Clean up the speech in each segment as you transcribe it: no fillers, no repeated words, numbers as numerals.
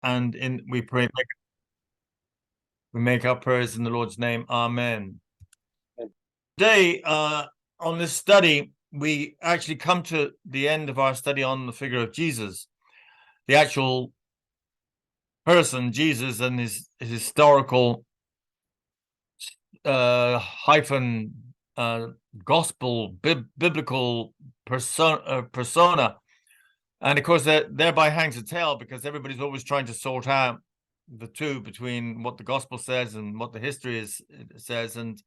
and we pray, we make our prayers in the Lord's name. Amen. Today, on this study, we actually come to the end of our study on the figure of Jesus, the actual person, Jesus, and his historical hyphen gospel biblical persona. And of course, that thereby hangs a tale, because everybody's always trying to sort out the two between what the gospel says and what the history says. And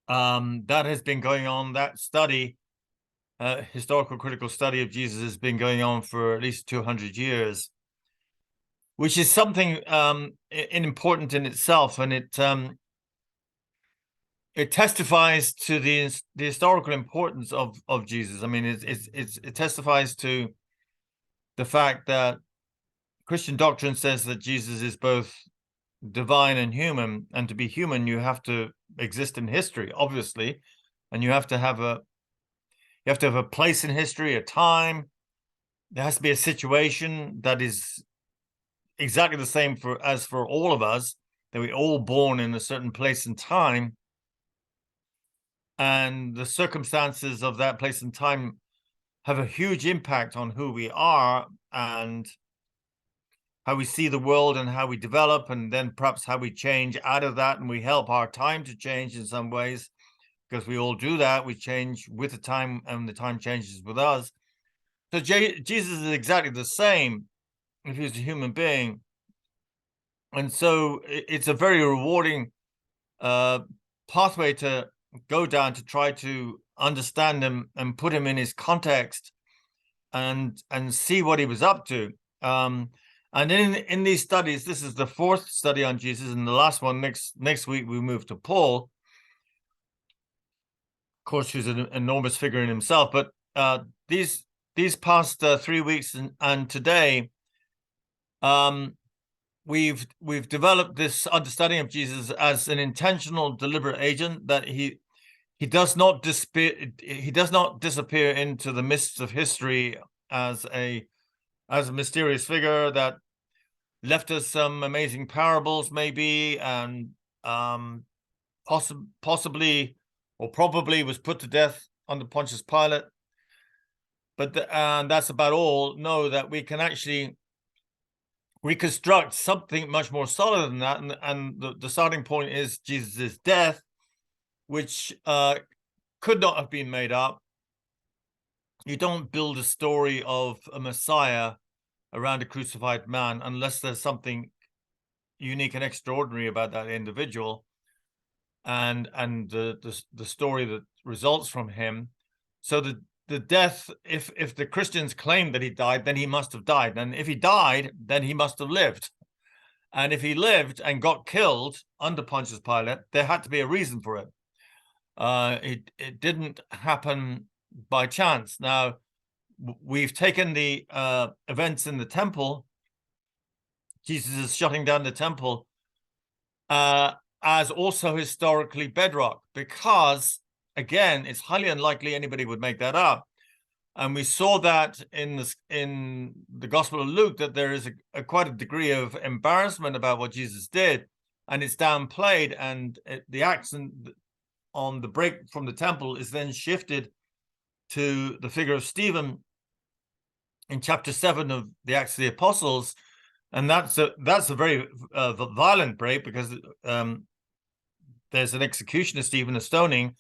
that has been going on. That study, historical critical study of Jesus, has been going on for at least 200 years, which is something important in itself. And it testifies to the historical importance of Jesus. I mean, it testifies to the fact that Christian doctrine says that Jesus is both divine and human, and to be human, you have to exist in history, obviously, and you have to have a place in history, a time. There has to be a situation that is exactly the same as for all of us, that we're all born in a certain place and time, and the circumstances of that place and time have a huge impact on who we are and how we see the world and how we develop, and then perhaps how we change out of that, and we help our time to change in some ways, because we all do that. We change with the time, and the time changes with us. So Jesus is exactly the same if he's a human being. And so it's a very rewarding pathway to go down to try to understand him and put him in his context and see what he was up to. And in these studies, this is the fourth study on Jesus, and the last one next week we move to Paul. Of course, who's an enormous figure in himself. But these past 3 weeks and today, we've developed this understanding of Jesus as an intentional, deliberate agent, that he does not disappear. He does not disappear into the mists of history as a mysterious figure that left us some amazing parables, maybe, and possibly or probably was put to death under Pontius Pilate. But and that's about all. No, that we can actually reconstruct something much more solid than that, and the starting point is Jesus' death, which could not have been made up. You don't build a story of a Messiah around a crucified man unless there's something unique and extraordinary about that individual, and the story that results from him. So the death, if the Christians claim that he died, then he must have died, and if he died, then he must have lived. And if he lived and got killed under Pontius Pilate, there had to be a reason for it. It didn't happen by chance. Now, we've taken the events in the temple, Jesus is shutting down the temple, as also historically bedrock, because, again, it's highly unlikely anybody would make that up. And we saw that in the Gospel of Luke, that there is quite a degree of embarrassment about what Jesus did, and it's downplayed, and the accent on the break from the temple is then shifted to the figure of Stephen in chapter 7 of the Acts of the Apostles, and that's a very violent break, because there's an execution of Stephen, a stoning,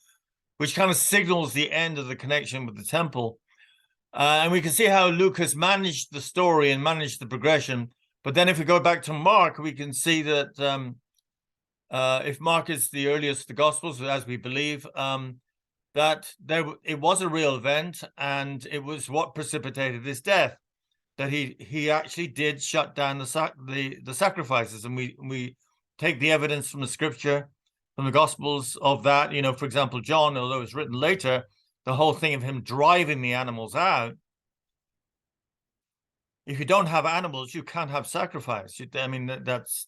which kind of signals the end of the connection with the temple. And we can see how Luke has managed the story and managed the progression. But then if we go back to Mark, we can see that if Mark is the earliest of the Gospels, as we believe, that it was a real event, and it was what precipitated his death, that he actually did shut down the sacrifices. And we take the evidence from the scripture, from the Gospels of that. You know, for example, John, although it's written later, the whole thing of him driving the animals out. If you don't have animals, you can't have sacrifice. I mean, that's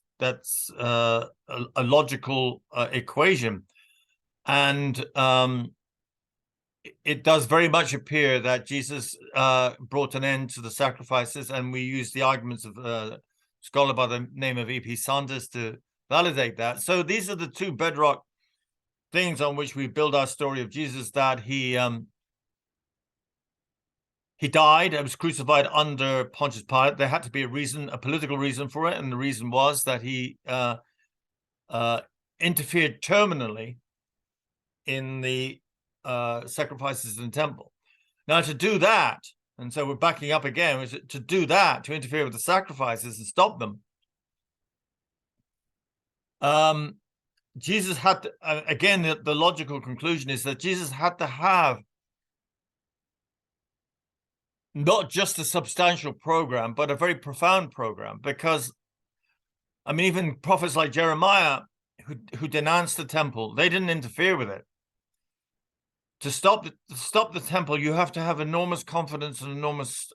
a logical equation. And it does very much appear that Jesus brought an end to the sacrifices, and we use the arguments of a scholar by the name of E.P. Sanders to validate that. So these are the two bedrock things on which we build our story of Jesus, that he died and was crucified under Pontius Pilate. There had to be a reason, a political reason for it, and the reason was that he interfered terminally in the sacrifices in the temple. Now, to do that, and so we're backing up again, was to do that, to interfere with the sacrifices and stop them. Jesus had to, again, the logical conclusion is that Jesus had to have not just a substantial program, but a very profound program, because, I mean, even prophets like Jeremiah, who denounced the temple, they didn't interfere with it. To stop the temple, you have to have enormous confidence and enormous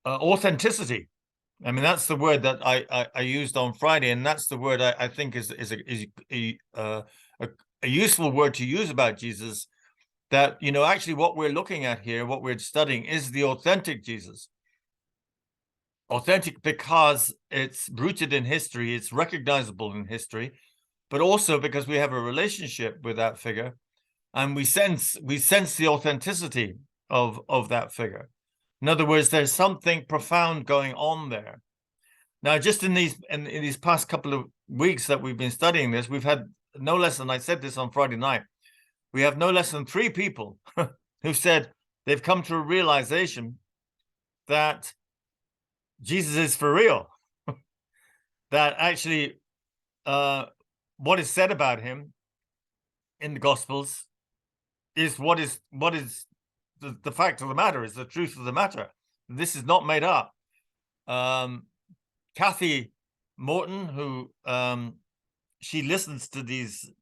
authenticity. I mean, that's the word that I used on Friday, and that's the word I think is a useful word to use about Jesus. That, you know, actually what we're looking at here, what we're studying, is the authentic Jesus. Authentic because it's rooted in history, it's recognizable in history, but also because we have a relationship with that figure, and we sense the authenticity of that figure. In other words, there's something profound going on there. Now, just in these past couple of weeks that we've been studying this, we've had no less than, I said this on Friday night, we have no less than 3 people who said they've come to a realization that Jesus is for real. That actually what is said about him in the Gospels is what is the fact of the matter, is the truth of the matter. This is not made up. Kathy Morton, who she listens to these,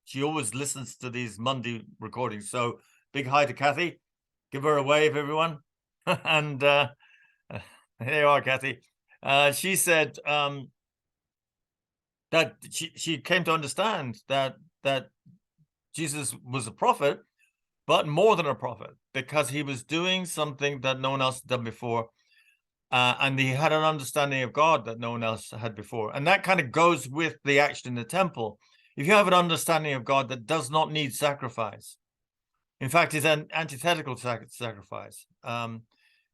she always listens to these Monday recordings. So big hi to Kathy. Give her a wave, everyone. And here you are, Kathy. She said that she came to understand that Jesus was a prophet, but more than a prophet, because he was doing something that no one else had done before. And he had an understanding of God that no one else had before. And that kind of goes with the action in the temple. If you have an understanding of God that does not need sacrifice, in fact, is an antithetical sacrifice,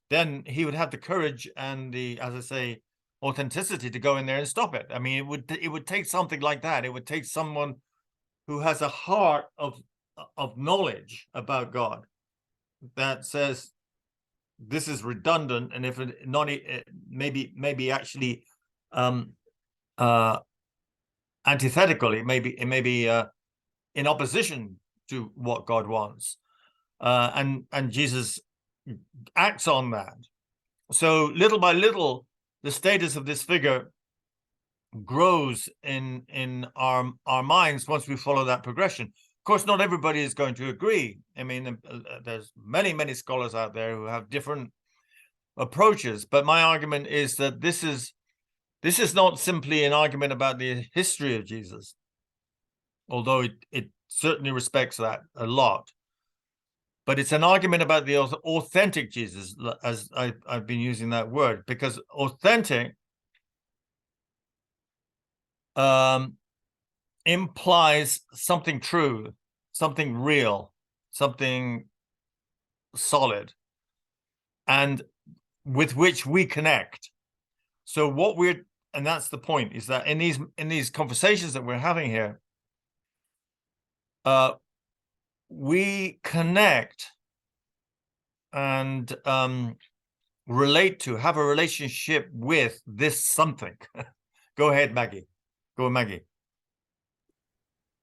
then he would have the courage and the, as I say, authenticity to go in there and stop it. I mean, it would take something like that. It would take someone who has a heart of knowledge about God that says this is redundant, and if it not maybe actually antithetical, it may be in opposition to what God wants, and Jesus acts on that. So little by little, the status of this figure grows in our minds once we follow that progression. Of course, not everybody is going to agree. I mean, there's many scholars out there who have different approaches, but my argument is that this is not simply an argument about the history of Jesus, although it certainly respects that a lot. But it's an argument about the authentic Jesus, as I've been using that word, because authentic implies something true, something real, something solid, and with which we connect. So what and that's the point, is that in these conversations that we're having here, we connect and relate to, have a relationship with this something. Go ahead, Maggie. Go, Maggie.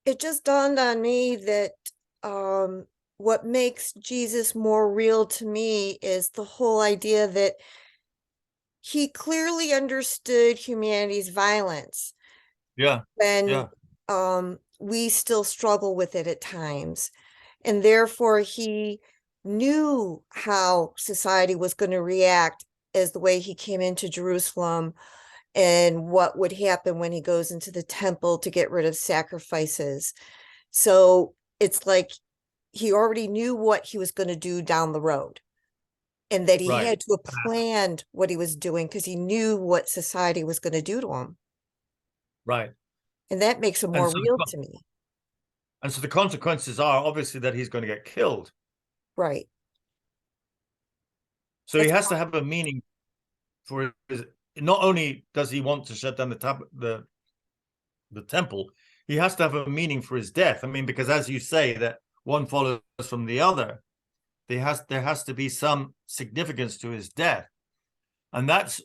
It just dawned on me that what makes Jesus more real to me is the whole idea that he clearly understood humanity's violence. Yeah. When we still struggle with it at times. And therefore, he knew how society was going to react as the way he came into Jerusalem. and what would happen when he goes into the temple to get rid of sacrifices. So it's like he already knew what he was going to do down the road, and that he Right. had to have planned what he was doing because he knew what society was going to do to him. Right. And that makes him And more so, real to me. and so the consequences are obviously that he's going to get killed. Right. So he That's has to have a meaning for his. Not only does he want to shut down the temple, he has to have a meaning for his death. I mean, because as you say, that one follows from the other. There has to be some significance to his death, and that's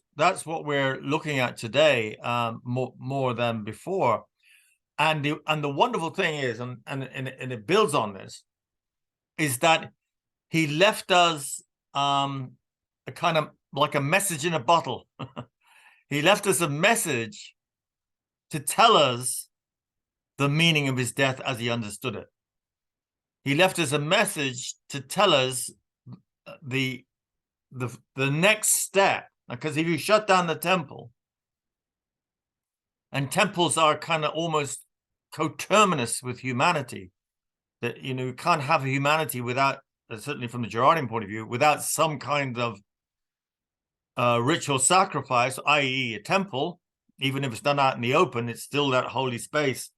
what we're looking at today, more than before. And the wonderful thing is, and it builds on this, is that he left us a kind of like a message in a bottle. He left us a message to tell us the meaning of his death as he understood it. He left us a message to tell us the next step, because if you shut down the temple, and temples are kind of almost coterminous with humanity, that you can't have humanity without, certainly from the Girardian point of view, without some kind of ritual sacrifice, i.e. a temple. Even if it's done out in the open, it's still that holy space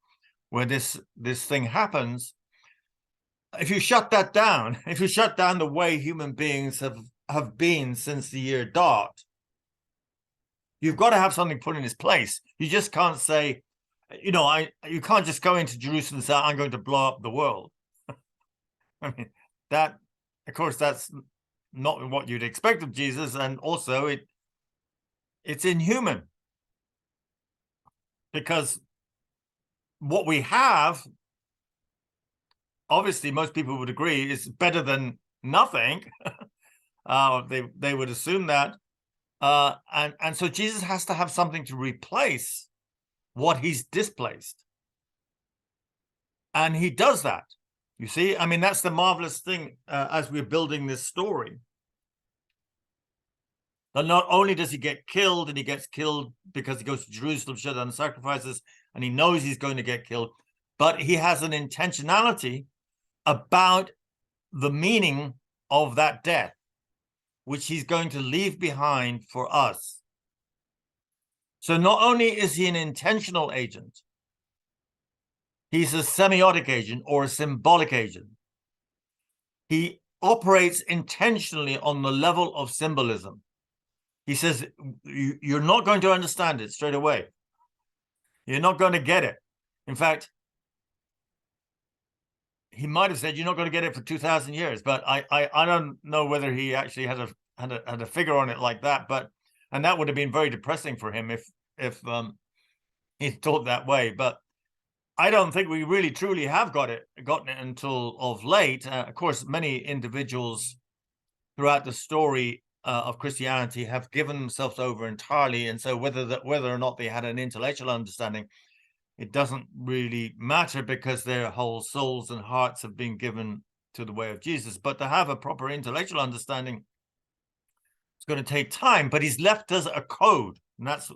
where this thing happens. If you shut that down, if you shut down the way human beings have been since the year dot, you've got to have something put in its place. You just can't say, you can't just go into Jerusalem and say, I'm going to blow up the world. I mean, that, of course, that's not what you'd expect of Jesus, and also it's inhuman, because what we have, obviously, most people would agree, is better than nothing. They would assume that, and so Jesus has to have something to replace what he's displaced, and he does that. You see, I mean, that's the marvelous thing as we're building this story. That not only does he get killed, and he gets killed because he goes to Jerusalem, shut down the sacrifices, and he knows he's going to get killed, but he has an intentionality about the meaning of that death, which he's going to leave behind for us. So not only is he an intentional agent, he's a semiotic agent or a symbolic agent. He operates intentionally on the level of symbolism. He says, you're not going to understand it straight away. You're not going to get it. In fact, he might have said, you're not going to get it for 2,000 years, but I don't know whether he actually had a figure on it like that. And that would have been very depressing for him if he thought that way. But I don't think we really truly have gotten it until of late. Of course, many individuals throughout the story of Christianity have given themselves over entirely, and so whether or not they had an intellectual understanding, it doesn't really matter, because their whole souls and hearts have been given to the way of Jesus. But to have a proper intellectual understanding, it's going to take time. But he's left us a code, and that's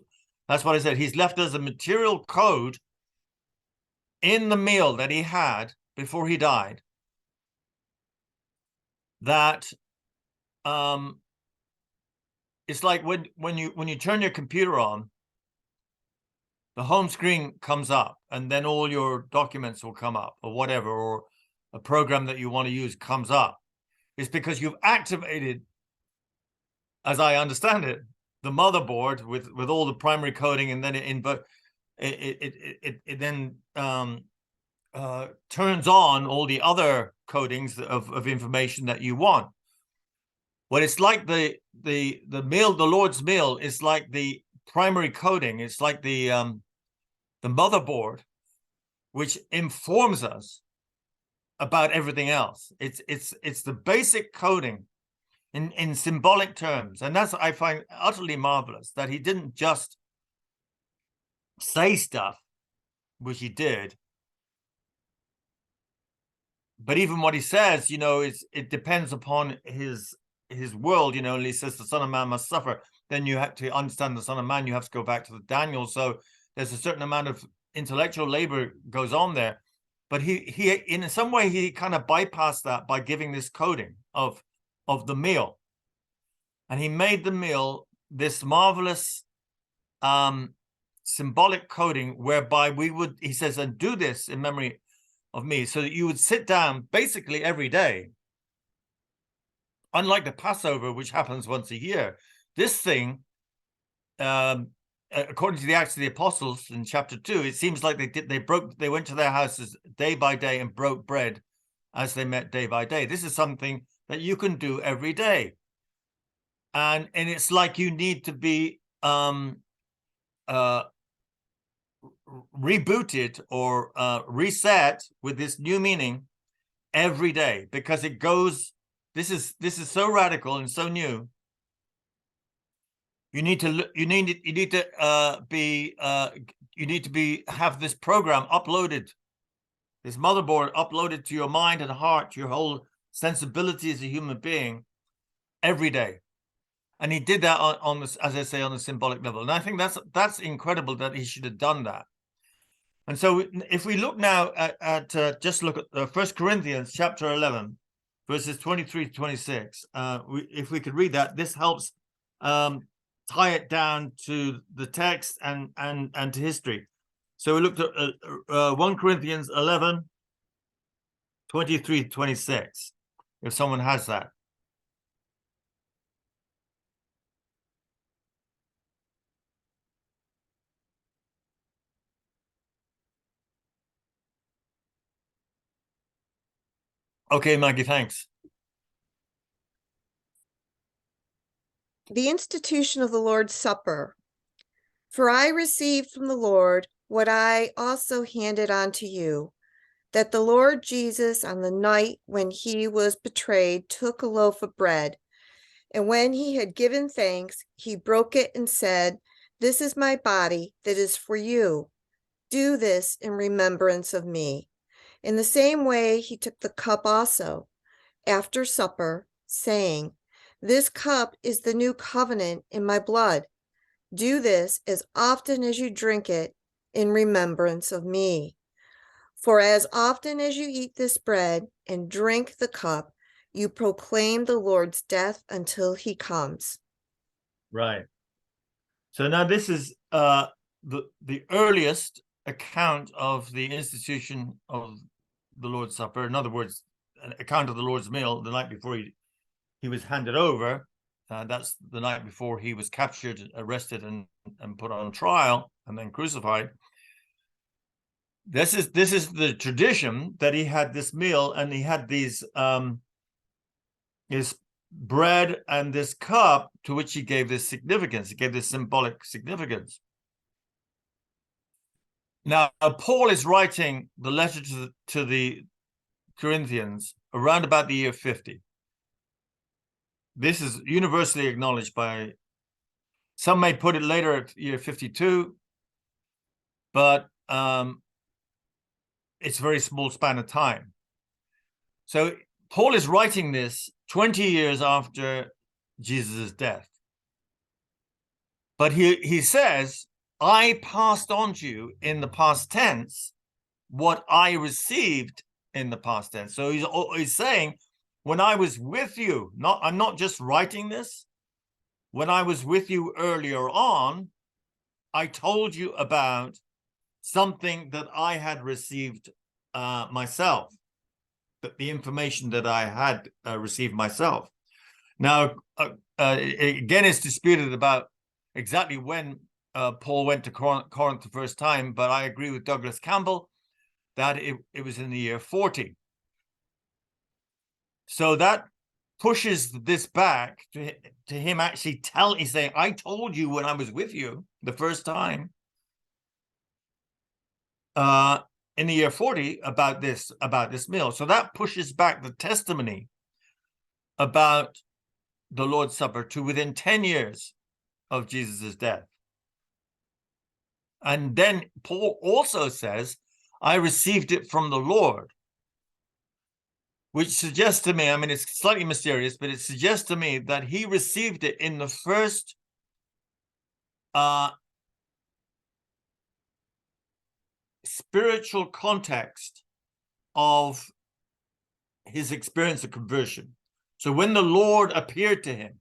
what I said. He's left us a material code in the meal that he had before he died, that it's like when you turn your computer on, the home screen comes up, and then all your documents will come up, or whatever, or a program that you want to use comes up. It's because you've activated, as I understand it, the motherboard with all the primary coding, and then it then turns on all the other codings of information that you want. Well, it's like the meal, the Lord's meal, is like the primary coding. It's like the motherboard, which informs us about everything else. It's the basic coding in symbolic terms, and that's, I find, utterly marvelous, that he didn't just say stuff, which he did, but even what he says, it depends upon his his world, you know, and he says the Son of Man must suffer, then you have to understand the Son of Man, you have to go back to the Daniel. So there's a certain amount of intellectual labor goes on there. But he in some way he kind of bypassed that by giving this coding of the meal. And he made the meal this marvelous symbolic coding whereby we would, he says, and do this in memory of me, so that you would sit down basically every day. Unlike the Passover, which happens once a year, this thing, according to the Acts of the Apostles in chapter 2, it seems like they went to their houses day by day and broke bread as they met day by day. This is something that you can do every day. And it's like you need to be rebooted or reset with this new meaning every day, because it goes, this is so radical and so new. You need to have this program uploaded, this motherboard uploaded to your mind and heart, your whole sensibility as a human being every day. And he did that on this, as I say, on a symbolic level. And I think that's incredible that he should have done that. And so if we look now at just look at 1 Corinthians chapter 11, verses 23 to 26, if we could read that, this helps tie it down to the text and to history. So we looked at 1 Corinthians 11, 23 to 26, if someone has that. Okay, Maggie, thanks. The institution of the Lord's Supper. For I received from the Lord what I also handed on to you, that the Lord Jesus, on the night when he was betrayed, took a loaf of bread, and when he had given thanks, he broke it and said, "This is my body that is for you. Do this in remembrance of me." In the same way, he took the cup also, after supper, saying, "This cup is the new covenant in my blood. Do this as often as you drink it in remembrance of me. For as often as you eat this bread and drink the cup, you proclaim the Lord's death until he comes." Right. So now this is the earliest account of the institution of the Lord's Supper. In other words, an account of the Lord's meal the night before he was handed over. That's the night before he was captured, arrested, and put on trial, and then crucified. This is the tradition that he had this meal, and he had these his bread and this cup, to which he gave this significance. He gave this symbolic significance. Now, Paul is writing the letter to the Corinthians around about the year 50. This is universally acknowledged by some. May put it later at year 52, but it's a very small span of time. So Paul is writing this 20 years after Jesus' death. But he says, I passed on to you in the past tense what I received in the past tense. So he's saying, when I was with you, I'm not just writing this. When I was with you earlier on, I told you about something that I had received myself, the information that I had received myself. Now, again, it's disputed about exactly when Paul went to Corinth the first time, but I agree with Douglas Campbell that it was in the year 40. So that pushes this back to him actually he's saying, I told you when I was with you the first time in the year 40 about this meal. So that pushes back the testimony about the Lord's Supper to within 10 years of Jesus's death. And then Paul also says, I received it from the Lord. which suggests to me, I mean, it's slightly mysterious, but it suggests to me that he received it in the first spiritual context of his experience of conversion. So when the Lord appeared to him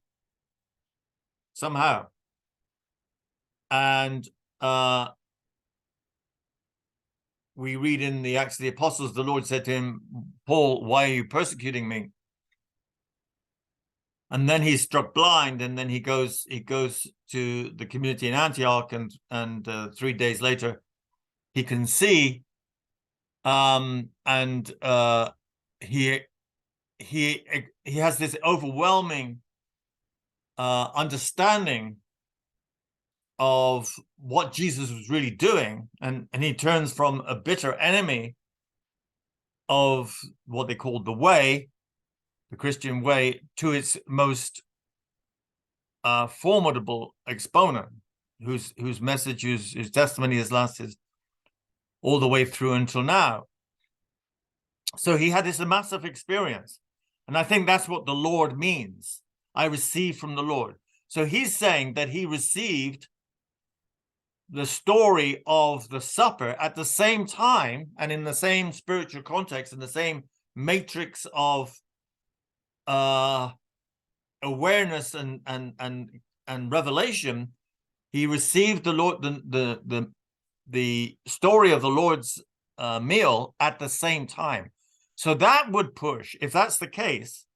somehow, and we read in the Acts of the Apostles, the Lord said to him, Paul, why are you persecuting me? And then he's struck blind, and then he goes to the community in Antioch, and 3 days later he can see, and he has this overwhelming understanding of what Jesus was really doing, and he turns from a bitter enemy of what they called the way, the Christian way, to its most formidable exponent, whose message, whose testimony has lasted all the way through until now. So he had this massive experience, and I think that's what the Lord means. I received from the Lord. So he's saying that he received the story of the supper at the same time, and in the same spiritual context, in the same matrix of awareness and revelation. He received the Lord, the story of the Lord's meal at the same time. So that would push, if that's the case,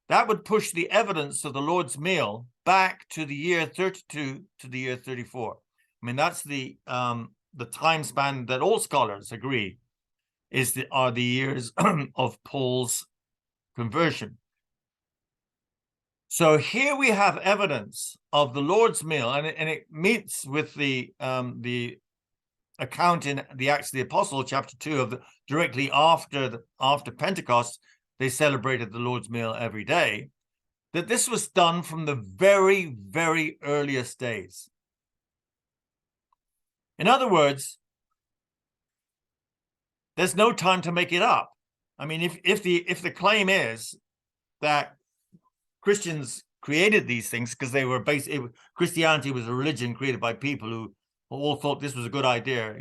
that would push the evidence of the Lord's meal back to the year 32 to the year 34. I mean, that's the time span that all scholars agree are the years of Paul's conversion. So here we have evidence of the Lord's meal, and it meets with the account in the Acts of the Apostle, chapter 2, of directly after Pentecost, they celebrated the Lord's meal every day. That this was done from the very, very earliest days. In other words, there's no time to make it up. I mean, if the claim is that Christians created these things because they were Christianity was a religion created by people who all thought this was a good idea,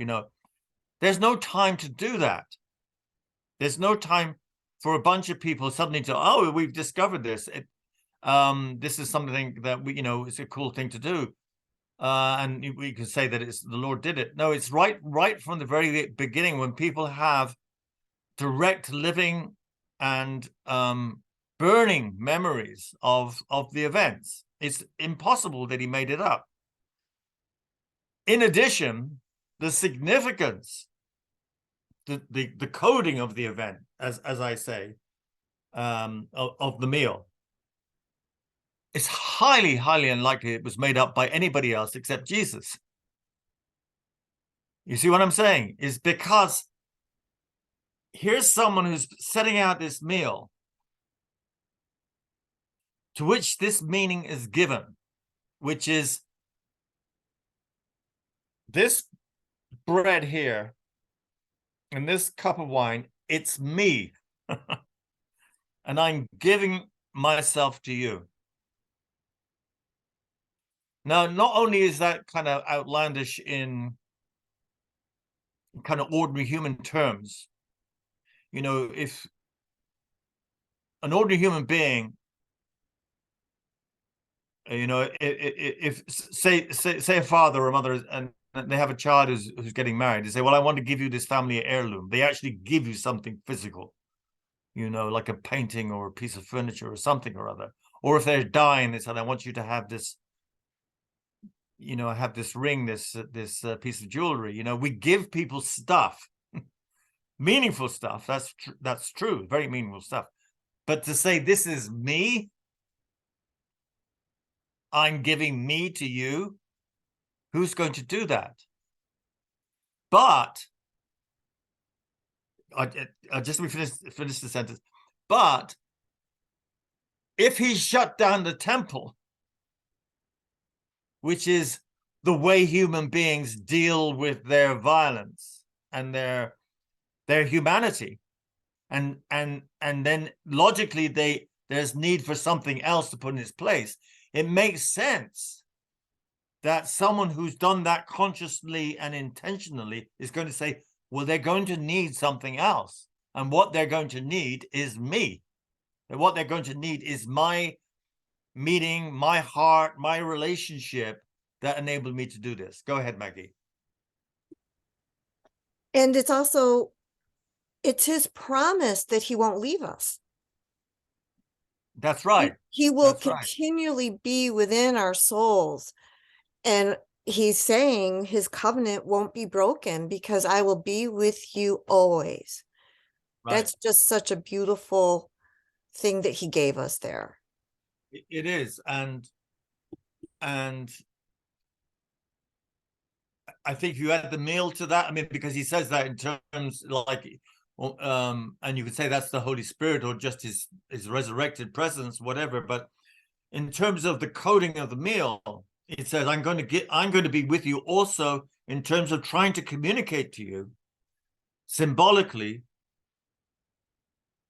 there's no time to do that. There's no time for a bunch of people suddenly to, we've discovered this. This is something that it's a cool thing to do. And we could say that it's the Lord did it. No, it's right from the very beginning, when people have direct living and burning memories of the events. It's impossible that he made it up. In addition, the significance, the coding of the event, as I say, of the meal, it's highly, highly unlikely it was made up by anybody else except Jesus. You see what I'm saying? Is because here's someone who's setting out this meal, to which this meaning is given, which is this bread here and this cup of wine, it's me. And I'm giving myself to you. Now, not only is that kind of outlandish in kind of ordinary human terms, if an ordinary human being, if say a father or a mother and they have a child who's getting married, they say, well, I want to give you this family heirloom. They actually give you something physical, like a painting or a piece of furniture or something or other. Or if they're dying, they said, I want you to have this, I have this ring, this piece of jewelry. We give people stuff, meaningful stuff. That's true, very meaningful stuff. But to say, this is me, I'm giving me to you, who's going to do that? But just let me finish the sentence. But if he shut down the temple, which is the way human beings deal with their violence and their humanity, and then logically there's need for something else to put in its place. It makes sense that someone who's done that consciously and intentionally is going to say, well, they're going to need something else, and what they're going to need is me, and what they're going to need is my meeting, my heart, my relationship that enabled me to do this. Go ahead, Maggie. And it's his promise that he won't leave us. That's right. He will continually be within our souls. And he's saying his covenant won't be broken because I will be with you always. Right. That's just such a beautiful thing that he gave us there. It is. And I think you add the meal to that. I mean, because he says that in terms like, and you could say that's the Holy Spirit or just his resurrected presence, whatever. But in terms of the coding of the meal, it says, I'm going to be with you also in terms of trying to communicate to you symbolically,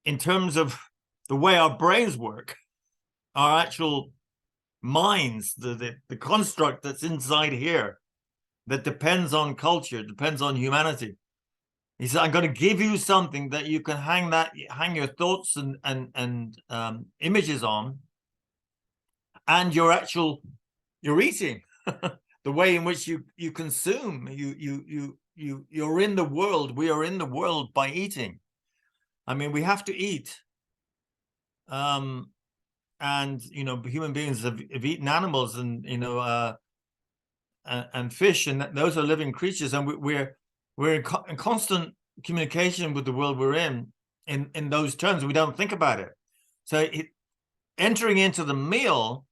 in terms of the way our brains work, our actual minds, the construct that's inside here that depends on culture, depends on humanity. He said, I'm going to give you something that you can hang your thoughts and images on, and your eating, the way in which you consume, you're in the world. We are in the world by eating. I mean, we have to eat. And human beings have eaten animals and and fish, and those are living creatures, and we're in constant communication with the world we're in those terms. We don't think about it. So entering into the meal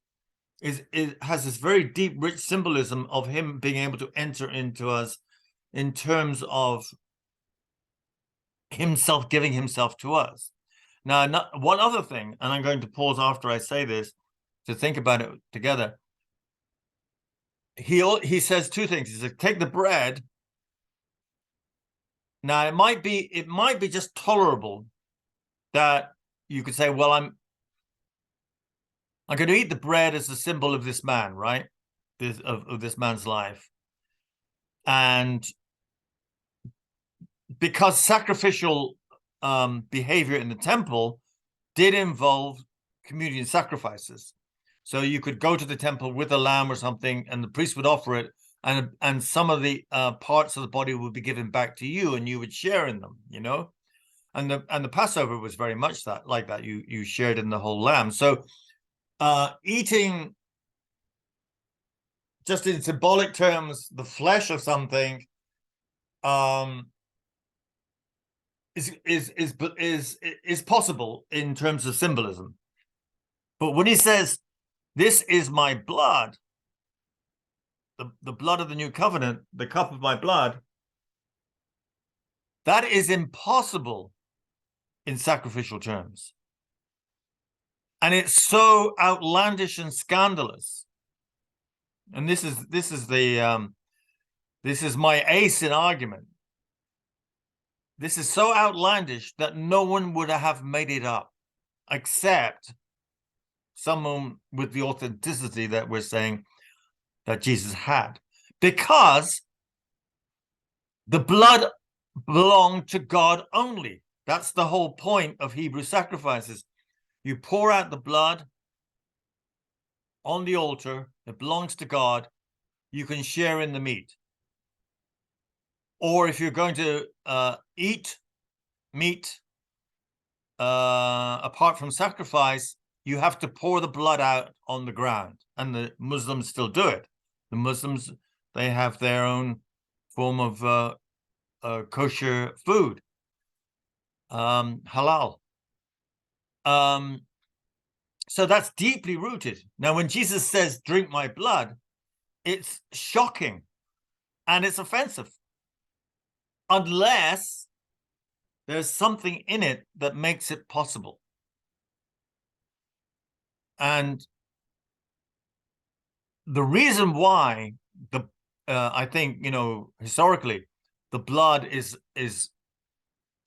has this very deep, rich symbolism of him being able to enter into us in terms of himself giving himself to us. Now, one other thing, and I'm going to pause after I say this to think about it together. He says two things. He says, take the bread. Now, it might be just tolerable that you could say, well, I'm going to eat the bread as a symbol of this man, right? Of this man's life. And because sacrificial behavior in the temple did involve communion sacrifices. So you could go to the temple with a lamb or something, and the priest would offer it, and some of the parts of the body would be given back to you, and you would share in them, And the Passover was very much like that. You shared in the whole lamb. So eating, just in symbolic terms, the flesh of something is possible in terms of symbolism. But when he says, this is my blood, the blood of the new covenant, the cup of my blood, that is impossible in sacrificial terms. And it's so outlandish and scandalous. And this is my ace in argument. This is so outlandish that no one would have made it up, except someone with the authenticity that we're saying that Jesus had, because the blood belonged to God only. That's the whole point of Hebrew sacrifices. You pour out the blood on the altar. It belongs to God. You can share in the meat. Or if you're going to eat meat apart from sacrifice, you have to pour the blood out on the ground. And the Muslims still do it. The Muslims, they have their own form of kosher food, halal. So that's deeply rooted. Now, when Jesus says, drink my blood, it's shocking and it's offensive, unless there's something in it that makes it possible. And the reason why I think, historically, the blood is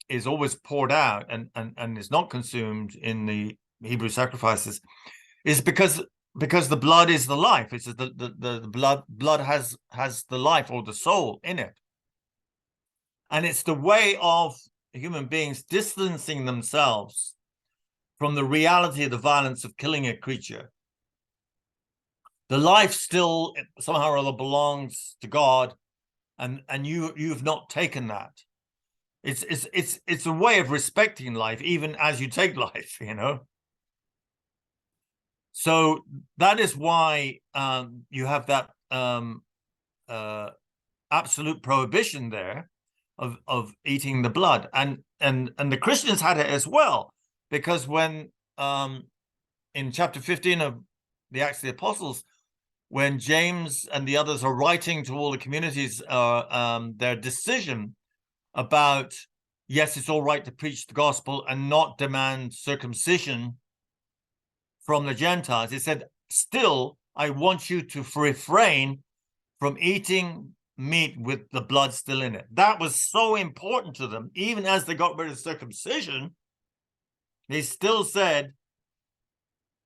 is always poured out and is not consumed in the Hebrew sacrifices is because the blood is the life. It's the blood has the life or the soul in it. And it's the way of human beings distancing themselves from the reality of the violence of killing a creature. The life still somehow or other belongs to God, and you've not taken that. It's a way of respecting life, even as you take life, you know. So that is why you have that absolute prohibition there of eating the blood, and the Christians had it as well, because when in chapter 15 of the Acts of the Apostles, when James and the others are writing to all the communities their decision about, yes, it's all right to preach the gospel and not demand circumcision from the Gentiles, he said, still, I want you to refrain from eating meat with the blood still in it. That was so important to them. Even as they got rid of circumcision, they still said,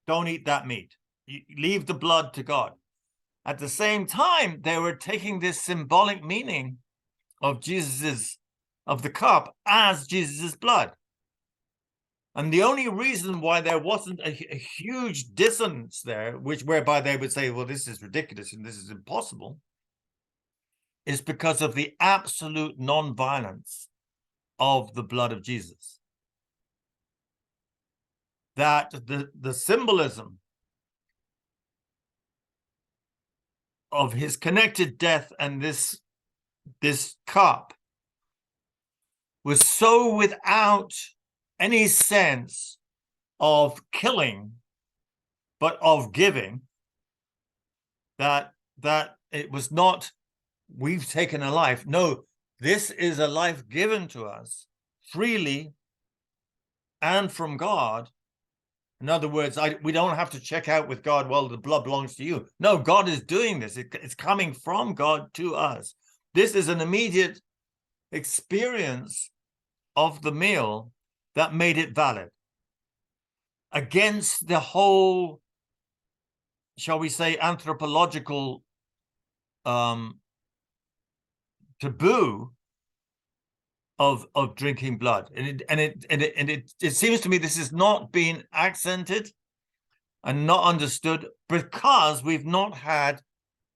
don't eat that meat. You leave the blood to God. At the same time, they were taking this symbolic meaning of of the cup as Jesus's blood. And the only reason why there wasn't a huge dissonance there, whereby they would say, well, this is ridiculous and this is impossible, is because of the absolute non-violence of the blood of Jesus. That the symbolism of his connected death and this cup was so without any sense of killing, but of giving, that it was not, we've taken a life. No, this is a life given to us freely and from God. In other words, we don't have to check out with God, well, the blood belongs to you. No, God is doing this. It's coming from God to us. This is an immediate experience of the meal that made it valid against the whole, shall we say, anthropological taboo of drinking blood. And it seems to me this is not being accented and not understood because we've not had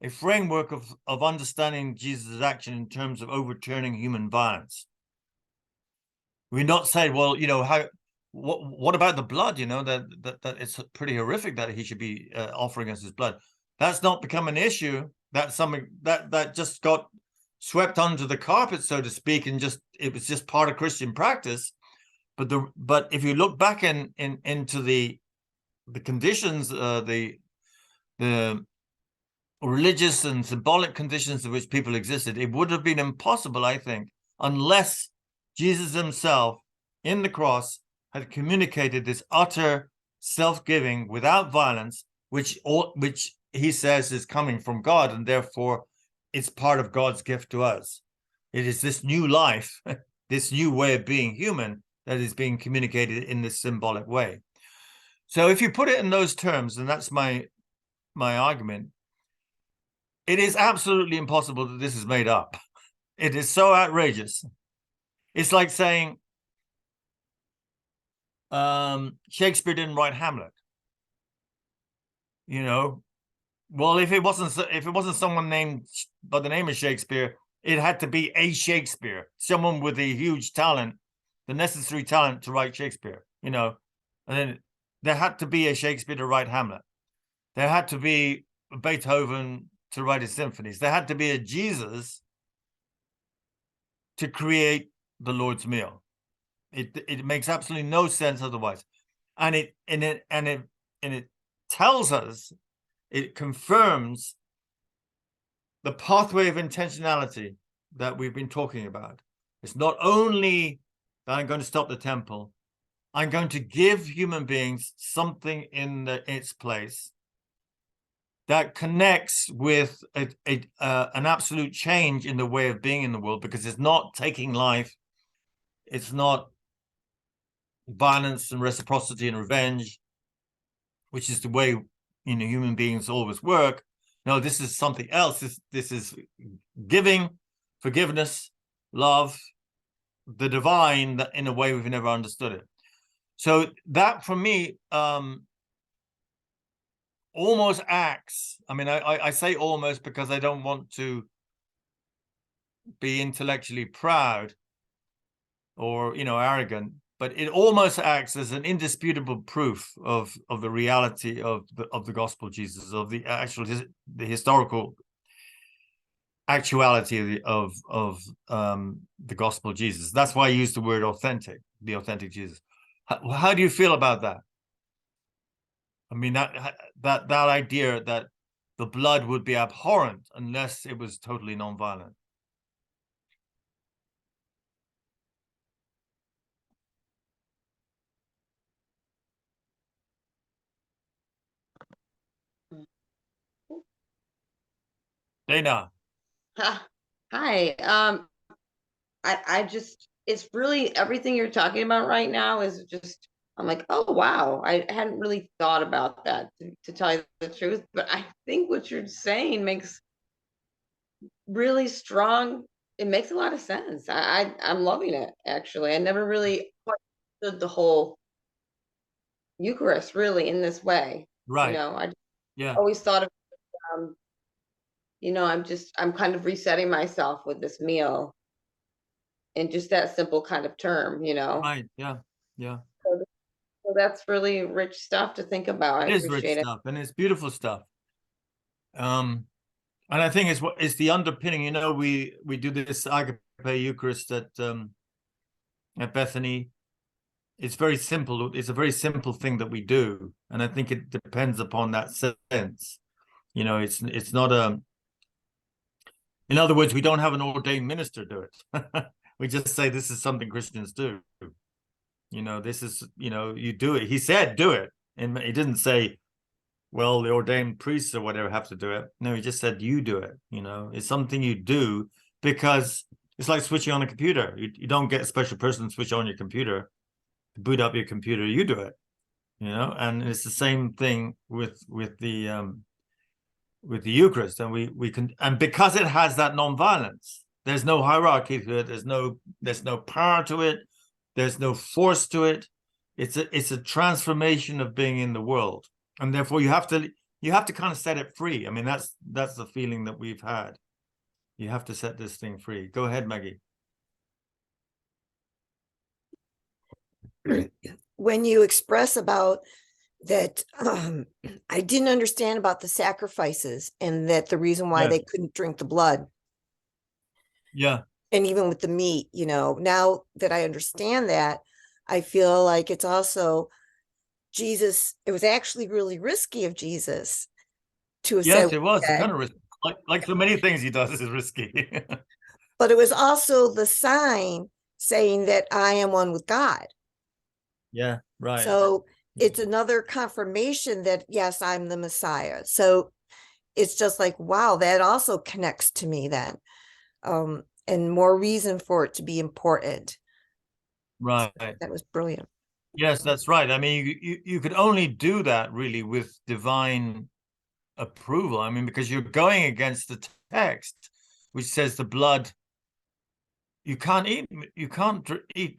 a framework of understanding Jesus' action in terms of overturning human violence. We've not said, well, you know, what about the blood? You know, that it's pretty horrific that he should be offering us his blood. That's not become an issue. That's something that just got swept under the carpet, so to speak, and it was just part of Christian practice. But if you look back into the conditions, the religious and symbolic conditions in which people existed, it would have been impossible, I think, unless Jesus himself in the cross had communicated this utter self-giving without violence, which he says is coming from God, and therefore it's part of God's gift to us. It is this new life, this new way of being human that is being communicated in this symbolic way. So if you put it in those terms, and that's my argument, it is absolutely impossible that this is made up. It is so outrageous. It's like saying Shakespeare didn't write Hamlet. You know, well, if it wasn't someone named by the name of Shakespeare, it had to be a Shakespeare, someone with a huge talent, the necessary talent to write Shakespeare. You know, and then there had to be a Shakespeare to write Hamlet. There had to be Beethoven to write his symphonies. There had to be a Jesus to create the Lord's meal. It makes absolutely no sense otherwise, and it tells us, it confirms the pathway of intentionality that we've been talking about. It's not only that I'm going to stop the temple, I'm going to give human beings something in its place that connects with an absolute change in the way of being in the world, because it's not taking life It's not violence and reciprocity and revenge, which is the way human beings always work. No, this is something else. This is giving, forgiveness, love, the divine, that in a way we've never understood it. So that for me almost acts. I mean, I say almost because I don't want to be intellectually proud or arrogant, but it almost acts as an indisputable proof of the reality of the gospel Jesus, of the actual the historical actuality of the gospel Jesus. That's why I use the word authentic, the authentic Jesus. How do you feel about that? I mean, that idea that the blood would be abhorrent unless it was totally nonviolent. Dana. Hi. I just, it's really everything you're talking about right now is just, I'm like, oh wow, I hadn't really thought about that, to tell you the truth. But I think what you're saying makes really strong. It makes a lot of sense. I'm loving it, actually. I never really quite understood the whole Eucharist really in this way. Right. I Yeah. always thought of, um, I'm kind of resetting myself with this meal in just that simple kind of term. Right. Yeah. Yeah. So, so that's really rich stuff to think about. I It is rich appreciate it. stuff, and it's beautiful stuff. And I think it's the underpinning. We do this agape Eucharist at Bethany. It's very simple. It's a very simple thing that we do, and I think it depends upon that sense. It's not a. In other words, we don't have an ordained minister do it. We just say this is something Christians do. This is you do it. He said do it, and he didn't say, well, the ordained priests or whatever have to do it. No, he just said you do it. It's something you do because it's like switching on a computer. You don't get a special person to switch on your computer, to boot up your computer. You do it. And it's the same thing with the Eucharist, and we can, and because it has that non-violence, there's no hierarchy to it. There's no power to it. There's no force to it. It's a transformation of being in the world, and therefore you have to kind of set it free. I mean, that's the feeling that we've had. You have to set this thing free. Go ahead, Maggie. When you express about that, I didn't understand about the sacrifices and that the reason why they couldn't drink the blood. Yeah. And even with the meat, now that I understand that, I feel like it's also Jesus. It was actually really risky of Jesus to have Yes, said, it was kind of risky. Like so many things he does is risky. but it was also the sign saying that I am one with God. Yeah, right. So it's another confirmation that, yes, I'm the Messiah. So it's just like, wow, that also connects to me then. And more reason for it to be important. Right. So that was brilliant. Yes, that's right. I mean, you could only do that really with divine approval. I mean, because you're going against the text, which says the blood. You can't eat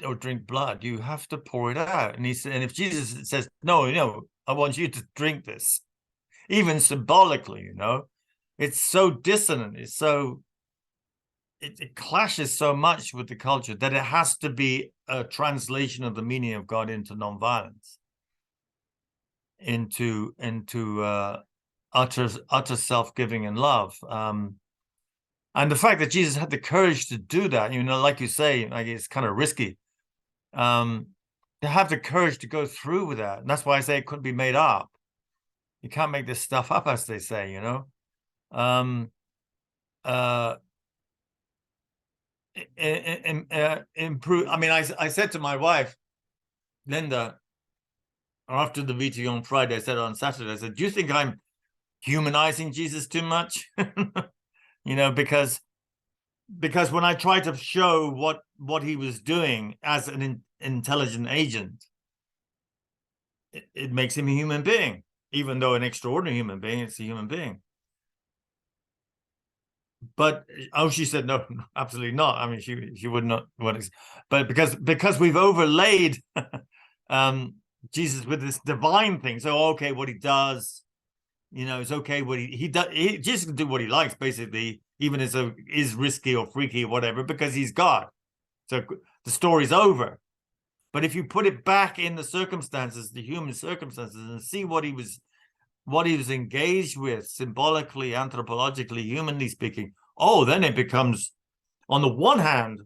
or drink blood. You have to pour it out. And and if Jesus says, no, I want you to drink this, even symbolically, it's so dissonant. It clashes so much with the culture that it has to be a translation of the meaning of God into nonviolence, into utter self-giving and love. And the fact that Jesus had the courage to do that, like you say, like it's kind of risky, to have the courage to go through with that. And that's why I say it couldn't be made up. You can't make this stuff up, as they say, improve. I mean, I said to my wife, Linda, after the meeting on Friday, I said on Saturday, I said, do you think I'm humanizing Jesus too much? Because when I try to show what what he was doing as an intelligent agent, it makes him a human being. Even though an extraordinary human being, it's a human being. But she said no, absolutely not. I mean, she would not want to, but because we've overlaid Jesus with this divine thing. So okay, what he does, it's okay what he does. He just can do what he likes, basically, even as is risky or freaky or whatever, because he's God. So the story's over. But if you put it back in the circumstances, the human circumstances, and see what he was engaged with symbolically, anthropologically, humanly speaking, then it becomes, on the one hand,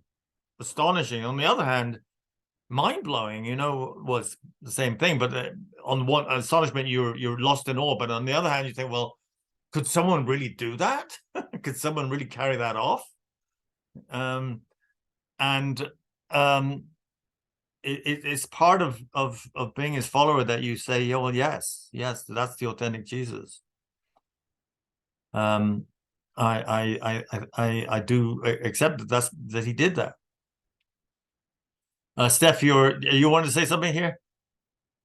astonishing. On the other hand, mind-blowing. Was the same thing. But on one astonishment, you're lost in awe. But on the other hand, you think, well, could someone really do that? Could someone really carry that off? It's part of being his follower that you say, yeah, well, yes, that's the authentic Jesus. I do accept that he did that. Steph, you wanted to say something here?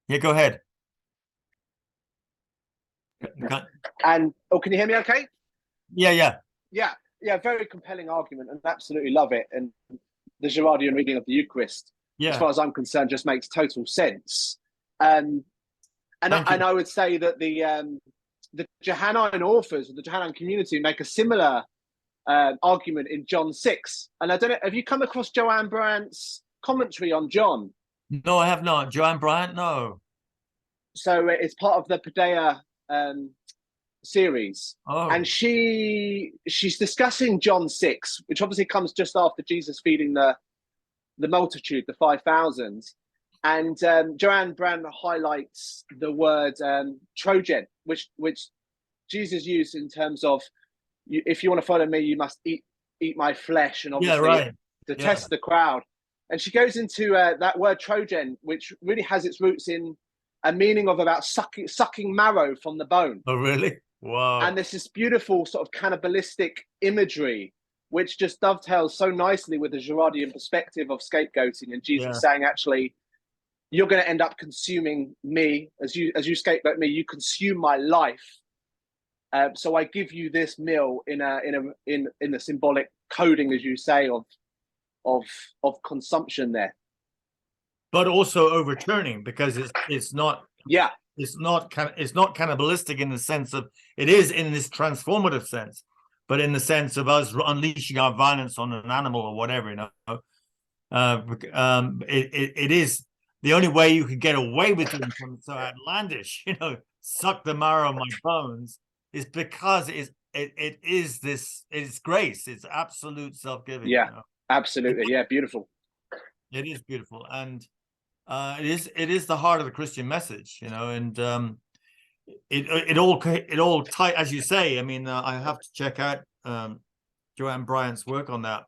Yeah, go ahead. And can you hear me okay? Yeah. Very compelling argument, and absolutely love it. And the Girardian reading of the Eucharist, as far as I'm concerned, just makes total sense. And I would say that the Johannine authors, the Johannine community, make a similar argument in John 6. And I don't know, have you come across Joanne Brandt's commentary on John? No, I have not. Joanne Bryant, no. So it's part of the Padea series. And she's discussing John 6, which obviously comes just after Jesus feeding the multitude, the 5,000. And Joanne Brandt highlights the word Trojan, which Jesus used in terms of, if you want to follow me, you must eat my flesh, and obviously to test the crowd. And she goes into that word Trojan, which really has its roots in a meaning of about sucking marrow from the bone. Oh, really? Wow. And there's this beautiful sort of cannibalistic imagery, which just dovetails so nicely with the Girardian perspective of scapegoating, and Jesus saying, actually, you're going to end up consuming me as you scapegoat me. You consume my life. So I give you this meal in the symbolic coding, as you say, of consumption there. But also overturning, because it's not cannibalistic in the sense of, it is in this transformative sense, but in the sense of us unleashing our violence on an animal or whatever, it is the only way you could get away with doing something so outlandish, suck the marrow of my bones, is because it's grace, it's absolute self-giving. Absolutely. Beautiful. It is beautiful. And it is the heart of the Christian message, and it all tight, as you say. I mean, I have to check out Joanne Bryant's work on that.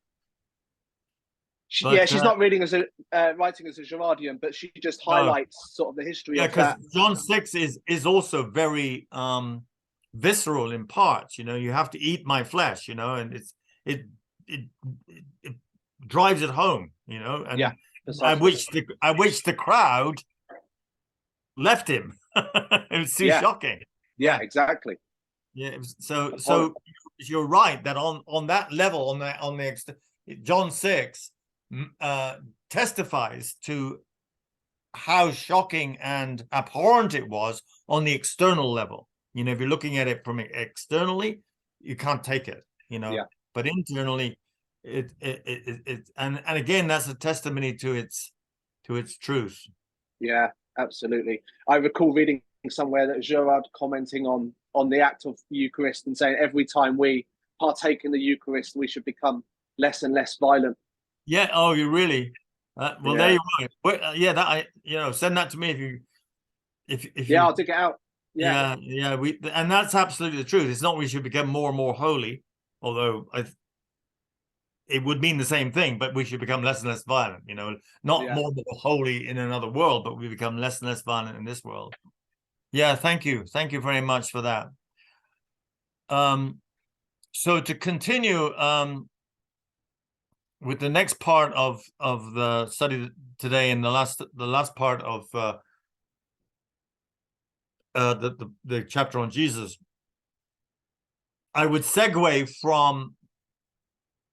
She's not writing as a Girardian, but she just highlights sort of the history of that. John 6 is also very visceral in parts. You have to eat my flesh, and it drives it home, and I wish the crowd left him. It was too shocking. Exactly. So you're right that on that level, on the John 6 testifies to how shocking and abhorrent it was on the external level. If you're looking at it from externally, you can't take it. But internally, it and again, that's a testimony to its truth. Yeah, absolutely. I recall reading somewhere that Girard commenting on the act of the Eucharist and saying every time we partake in the Eucharist, we should become less and less violent. Yeah. Oh, you really? There you are. Send that to me if I'll dig it out. Yeah. And that's absolutely the truth. It's not we should become more and more holy, although it would mean the same thing, but we should become less and less violent, not more and more holy in another world, but we become less and less violent in this world. Yeah, thank you. Thank you very much for that. So to continue, with the next part of the study today, and the last part of the chapter on Jesus, I would segue from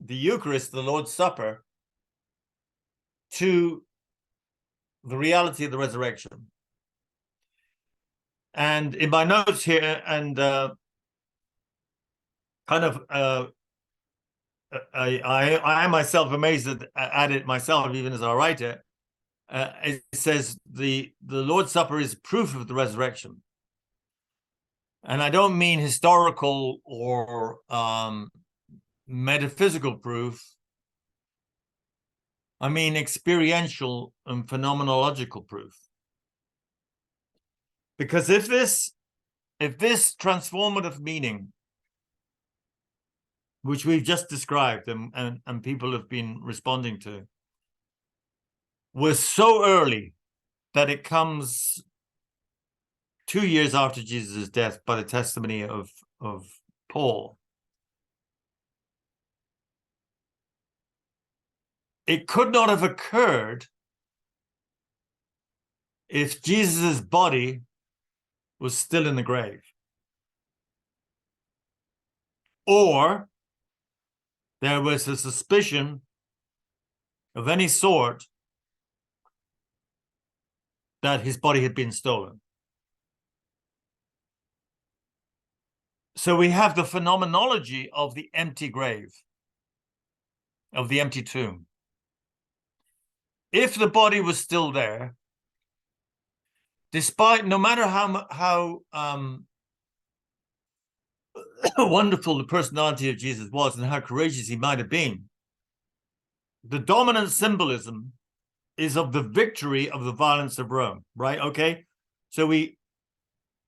the Eucharist, the Lord's Supper, to the reality of the resurrection. And in my notes here, and I am myself amazed at it myself, even as I write it. It says the Lord's Supper is proof of the resurrection. And I don't mean historical or metaphysical proof. I mean experiential and phenomenological proof. Because if this transformative meaning, which we've just described and people have been responding to, was so early that it comes 2 years after Jesus' death by the testimony of Paul, it could not have occurred if Jesus' body was still in the grave, or there was a suspicion of any sort that his body had been stolen. So we have the phenomenology of the empty grave, of the empty tomb. If the body was still there, despite, no matter how wonderful the personality of Jesus was and how courageous he might have been, the dominant symbolism is of the victory of the violence of Rome, right? Okay, so we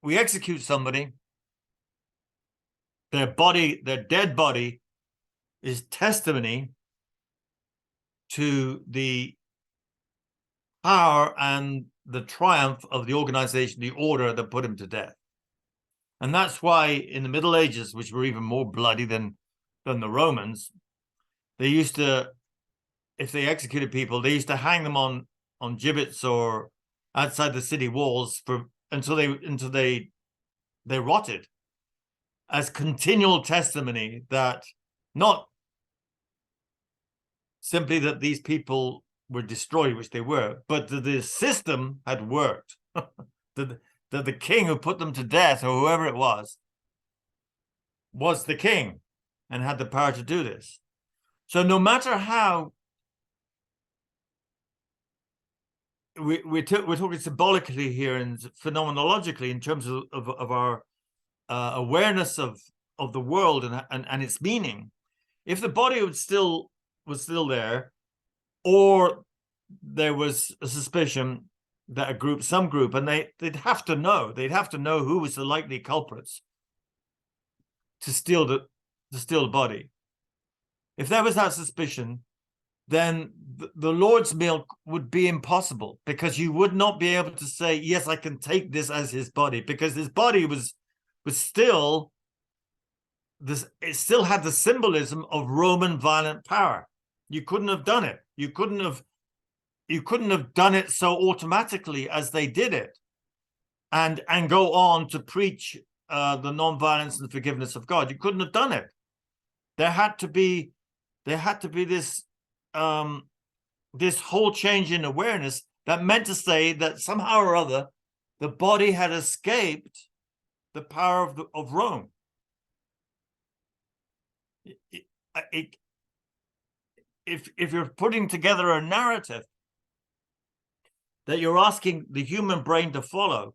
execute somebody, their dead body is testimony to the power and the triumph of the organization, the order that put him to death. And that's why in the Middle Ages, which were even more bloody than the Romans, they used to, if they executed people, they used to hang them on gibbets or outside the city walls until they rotted, as continual testimony that not simply that these people were destroyed, which they were, but that the system had worked. that the king who put them to death, or whoever it was the king and had the power to do this. So no matter how we're talking symbolically here and phenomenologically in terms of our awareness of the world and its meaning, if the body was still there, or there was a suspicion that some group, and they'd have to know who was the likely culprits to steal the body. If there was that suspicion, then the Lord's meal would be impossible, because you would not be able to say, yes, I can take this as his body, because his body was still this. It still had the symbolism of Roman violent power. You couldn't have done it. You couldn't have done it so automatically as they did it, and go on to preach the non-violence and forgiveness of God. You couldn't have done it. There had to be this this whole change in awareness that meant to say that somehow or other the body had escaped the power of Rome. If you're putting together a narrative that you're asking the human brain to follow,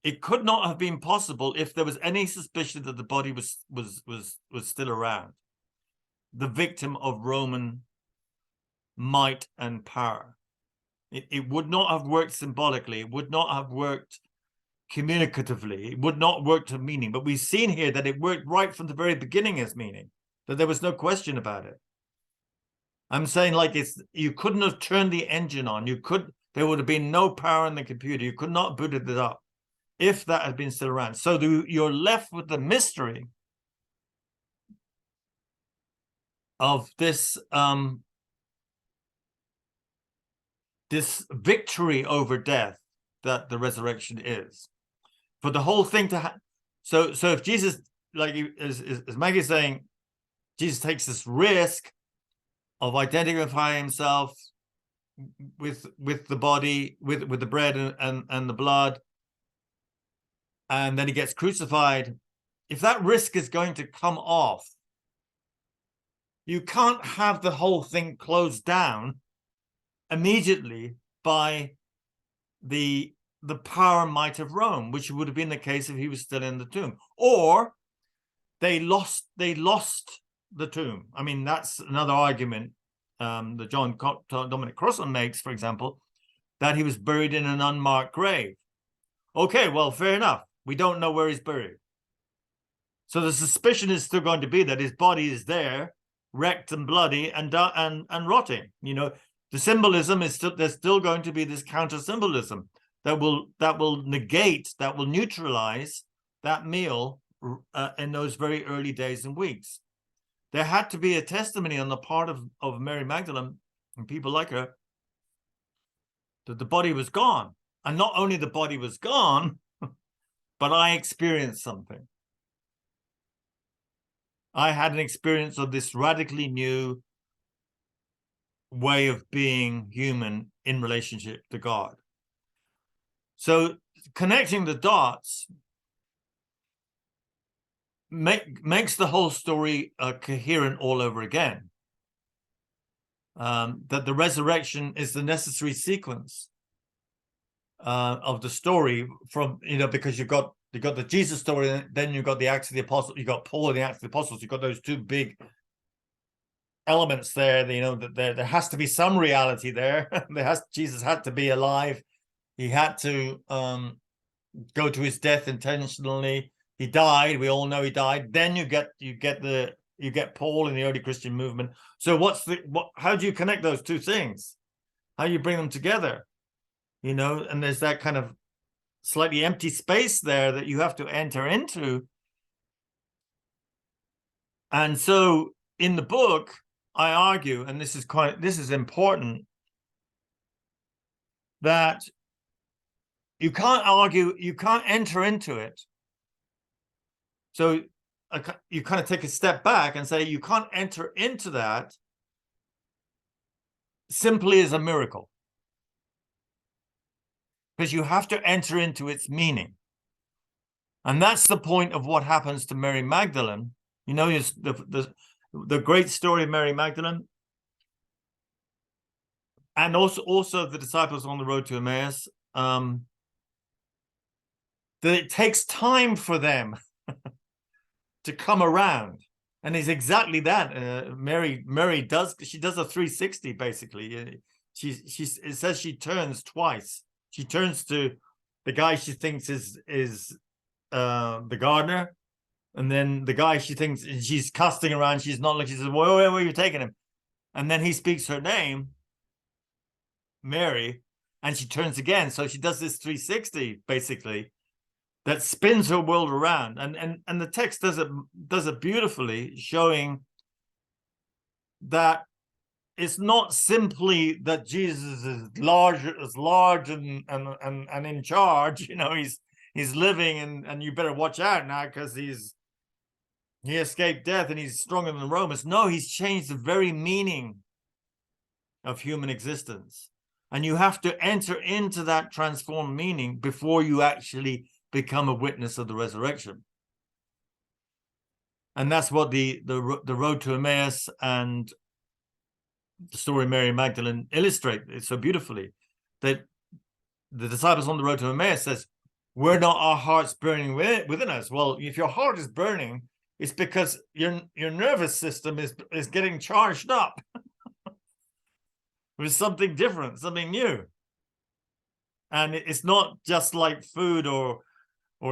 it could not have been possible if there was any suspicion that the body was still around, the victim of Roman might and power. It would not have worked symbolically. It would not have worked communicatively. It would not work to meaning. But we've seen here that it worked right from the very beginning as meaning, that there was no question about it. I'm saying, like, you couldn't have turned the engine on. There would have been no power in the computer. You could not boot it up if that had been still around. So you're left with the mystery of this this victory over death that the resurrection is. For the whole thing to so if Jesus, like as Maggie's saying, Jesus takes this risk of identifying himself with the body, with the bread and the blood, and then he gets crucified. If that risk is going to come off, you can't have the whole thing closed down immediately by the power and might of Rome, which would have been the case if he was still in the tomb, or they lost the tomb. I mean, that's another argument that Dominic Crossan makes, for example, that he was buried in an unmarked grave. Okay, well, fair enough. We don't know where he's buried. So the suspicion is still going to be that his body is there, wrecked and bloody and rotting. You know, the symbolism is still, there's still going to be this counter symbolism that will negate, that will neutralize that meal in those very early days and weeks. There had to be a testimony on the part of Mary Magdalene and people like her that the body was gone. And not only the body was gone, but I experienced something. I had an experience of this radically new way of being human in relationship to God. So connecting the dots makes the whole story coherent all over again. That the resurrection is the necessary sequence of the story, from, you know, because you've got the Jesus story, and then you've got the Acts of the Apostles, you've got Paul and the Acts of the Apostles, you've got those two big elements there. You know, that there has to be some reality there. Jesus had to be alive. He had to go to his death intentionally. He died. We all know he died. Then you get Paul in the early Christian movement. So how do you connect those two things? How do you bring them together? You know, and there's that kind of slightly empty space there that you have to enter into. And so in the book, I argue, and this is important, that you can't argue, you can't enter into it. So you kind of take a step back and say you can't enter into that simply as a miracle, because you have to enter into its meaning. And that's the point of what happens to Mary Magdalene. You know, the great story of Mary Magdalene, and also the disciples on the road to Emmaus, that it takes time for them to come around. And it's exactly that. Mary does a 360 basically. It says she turns twice. She turns to the guy she thinks is the gardener, and then the guy she thinks, she's casting around, she's not looking, she says, where are you taking him? And then he speaks her name, Mary, and she turns again. So she does this 360 basically that spins her world around, and the text does it beautifully, showing that it's not simply that Jesus is large and in charge. You know, he's living, and you better watch out now because he escaped death and he's stronger than the Romans. No, he's changed the very meaning of human existence, and you have to enter into that transformed meaning before you actually become a witness of the resurrection. And that's what the road to Emmaus and the story of Mary Magdalene illustrate it so beautifully, that the disciples on the road to Emmaus says, "Were not our hearts burning within us?" Well, if your heart is burning, it's because your nervous system is getting charged up with something different, something new. And it's not just like food or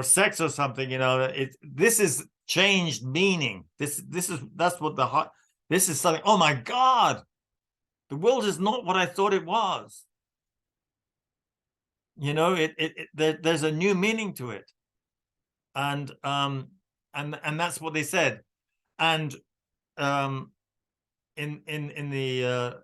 sex or something, you know. This is changed meaning. That's what the heart. This is something. Oh my God, the world is not what I thought it was. You know, there's a new meaning to it, and that's what they said, and in the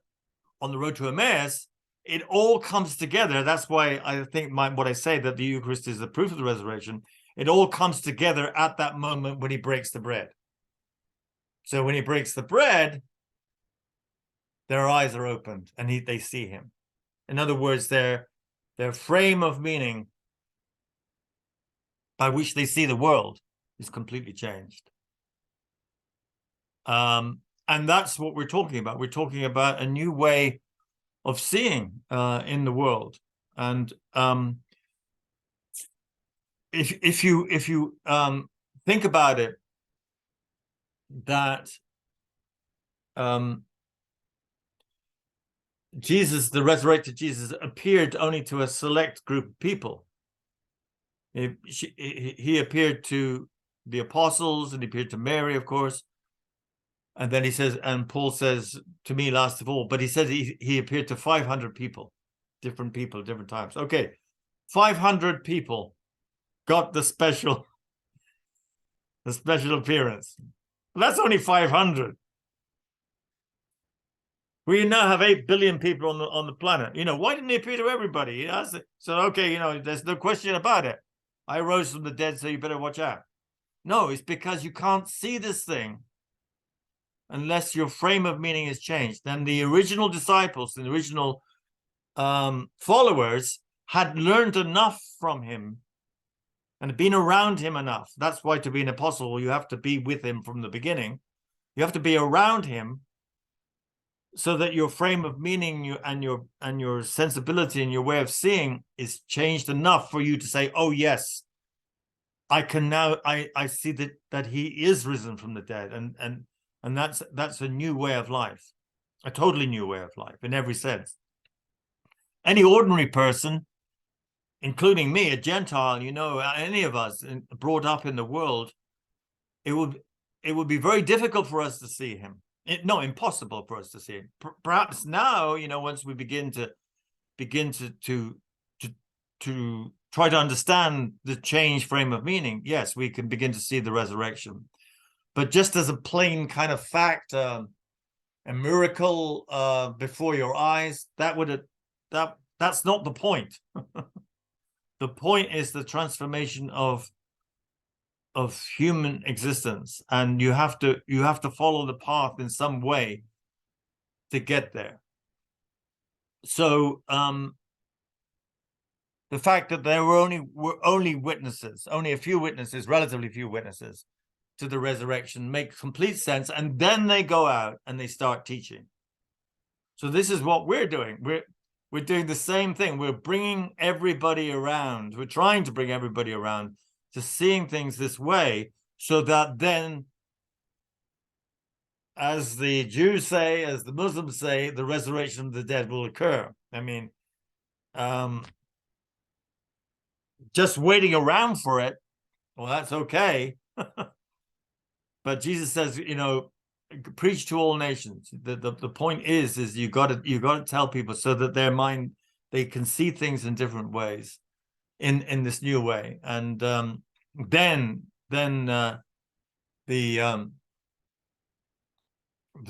on the road to Emmaus, it all comes together. That's why I think what I say, that the Eucharist is the proof of the resurrection. It all comes together at that moment when he breaks the bread. So when he breaks the bread, their eyes are opened and they see him. In other words, their frame of meaning by which they see the world is completely changed. And that's what we're talking about. We're talking about a new way of seeing in the world. And if you think about it, that Jesus, the resurrected Jesus, appeared only to a select group of people. He appeared to the apostles, and he appeared to Mary, of course. And then he says, and Paul says, to me last of all, but he says he appeared to 500 people, different times. Okay, 500 people got the special appearance. That's only 500. We now have 8 billion people on the planet. Why didn't he appear to everybody? So, okay, there's no question about it. I rose from the dead, so you better watch out. No, it's because you can't see this thing unless your frame of meaning is changed. Then the original disciples, the original followers had learned enough from him and been around him enough. That's why to be an apostle, you have to be with him from the beginning. You have to be around him so that your frame of meaning and your sensibility and your way of seeing is changed enough for you to say, oh yes, I can now, I see that he is risen from the dead. And that's a new way of life, a totally new way of life in every sense. Any ordinary person, including me, a Gentile, any of us brought up in the world, it would be very difficult for us to see him. Impossible for us to see him. Perhaps now, once we begin to try to understand the changed frame of meaning, yes, we can begin to see the resurrection. But just as a plain kind of fact, a miracle before your eyes, that's not the point. The point is the transformation of human existence, and you have to follow the path in some way to get there. So the fact that there were only witnesses, only a few witnesses, relatively few witnesses to the resurrection, makes complete sense. And then they go out and they start teaching. So this is what we're doing. We're doing the same thing. We're bringing everybody around. We're trying to bring everybody around to seeing things this way, so that then, as the Jews say, as the Muslims say, the resurrection of the dead will occur. I mean, just waiting around for it, well, that's okay. But Jesus says, preach to all nations. The point is you got to tell people so that their mind, they can see things in different ways, in this new way. And then the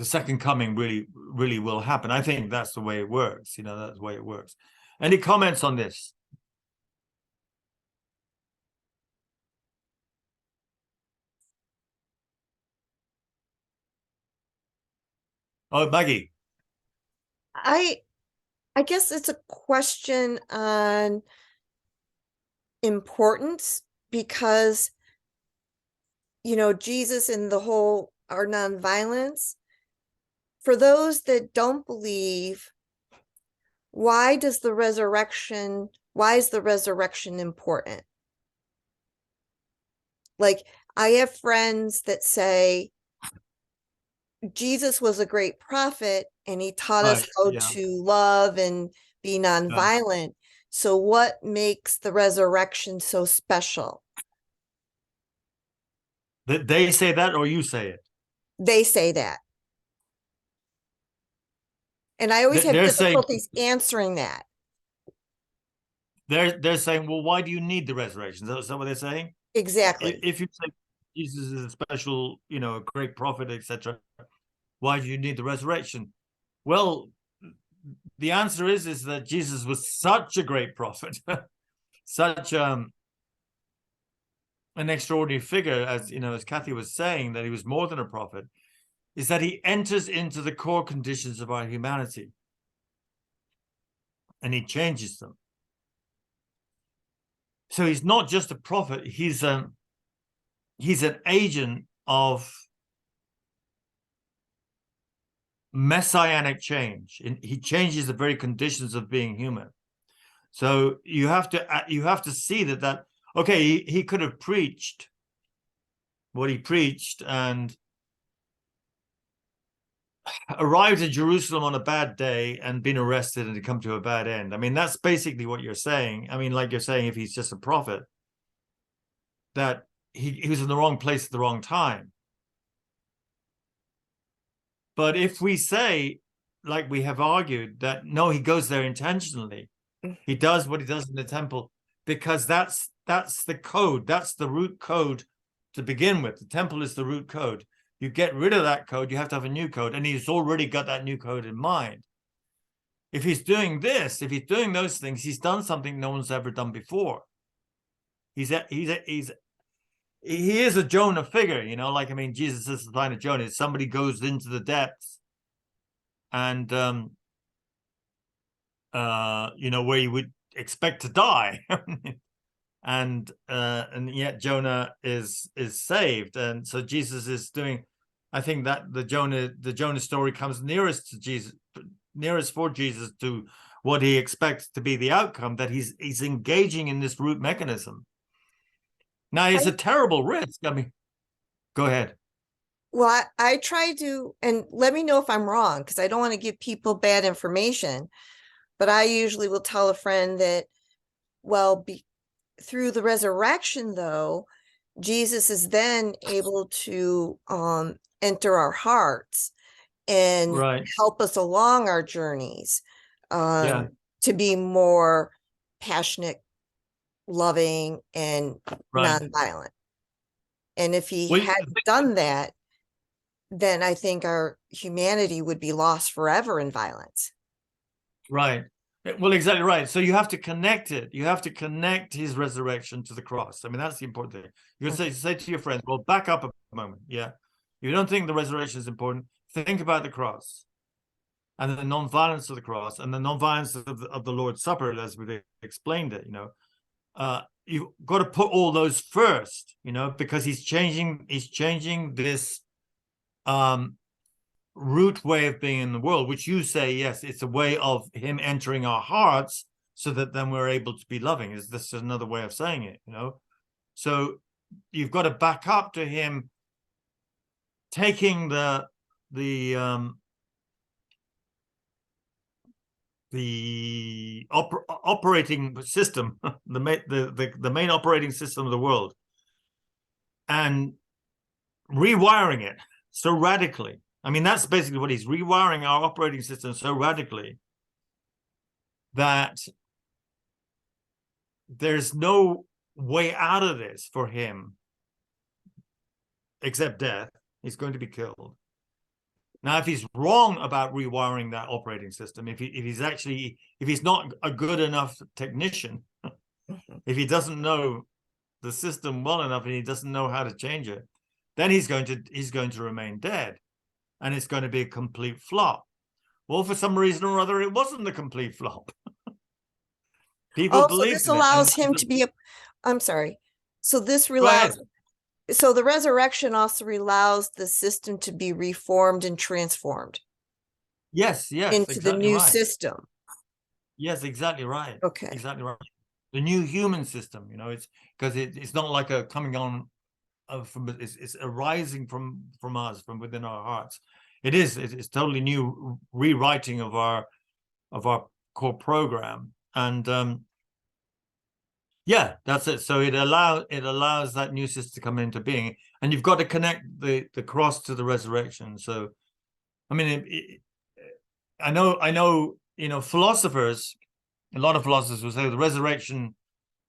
second coming really will happen. I think that's the way it works. That's the way it works. Any comments on this? Oh, Maggie. I guess it's a question on importance, because Jesus and the whole our nonviolence, for those that don't believe, why is the resurrection important? Like, I have friends that say Jesus was a great prophet and he taught us how to love and be nonviolent. So what makes the resurrection so special? They say that, or you say it? They say that. And I always have difficulties answering that. They're saying, well, why do you need the resurrection? Is that what they're saying? Exactly. If you say Jesus is a special, a great prophet, etc., why do you need the resurrection? Well, the answer is that Jesus was such a great prophet, such an extraordinary figure, as you know, as Kathy was saying, that he was more than a prophet, is that he enters into the core conditions of our humanity and he changes them. So he's not just a prophet, he's an agent of messianic change. He changes the very conditions of being human. So you have to see that okay, he could have preached what he preached and arrived in Jerusalem on a bad day and been arrested and come to a bad end. I mean, that's basically what you're saying. I mean, like you're saying, if he's just a prophet, that he was in the wrong place at the wrong time. But if we say, like we have argued, that no, he goes there intentionally, he does what he does in the temple, because that's the code, that's the root code to begin with. The temple is the root code. You get rid of that code, you have to have a new code, and he's already got that new code in mind. If he's doing this, if he's doing those things, he's done something no one's ever done before. He is a Jonah figure, you know, like, I mean, Jesus is the sign of Jonah. Somebody goes into the depths and, you know, where you would expect to die. and yet Jonah is saved. And so Jesus is doing, I think that the Jonah story comes nearest to Jesus, nearest for Jesus to what he expects to be the outcome, that he's engaging in this root mechanism. Now, it's a terrible risk. I mean, go ahead. Well, I try to, and let me know if I'm wrong, because I don't want to give people bad information, but I usually will tell a friend that, well, through the resurrection, though, Jesus is then able to enter our hearts and help us along our journeys to be more passionate, loving, and nonviolent. And if he hadn't done that, then I think our humanity would be lost forever in violence. Right. Well, exactly right. So you have to connect it. You have to connect his resurrection to the cross. I mean, that's the important thing. You can say to your friends, well, back up a moment. Yeah. You don't think the resurrection is important. Think about the cross and the nonviolence of the cross and the nonviolence of the Lord's Supper, as we've explained it, you know. You've got to put all those first, you know, because he's changing this root way of being in the world, which you say, yes, it's a way of him entering our hearts so that then we're able to be loving. Is this another way of saying it, you know? So you've got to back up to him taking the operating system, the main operating system of the world, and rewiring it so radically. I mean, that's basically what he's rewiring our operating system so radically that there's no way out of this for him except death. He's going to be killed. Now, if he's wrong about rewiring that operating system, if he's not a good enough technician, if he doesn't know the system well enough and he doesn't know how to change it, then he's going to remain dead, and it's going to be a complete flop. Well, for some reason or other, it wasn't a complete flop. People believe this allows him to be I'm sorry. So this allows. So the resurrection also allows the system to be reformed and transformed. Yes, into exactly the new system. Yes, exactly right. Okay, exactly right. The new human system, you know, it's because it's not like a coming on it's arising from us, from within our hearts. It's totally new rewriting of our core program, and yeah, that's it. So it allows that new system to come into being, and you've got to connect the cross to the resurrection. So, I mean, I know, you know, philosophers, a lot of philosophers will say the resurrection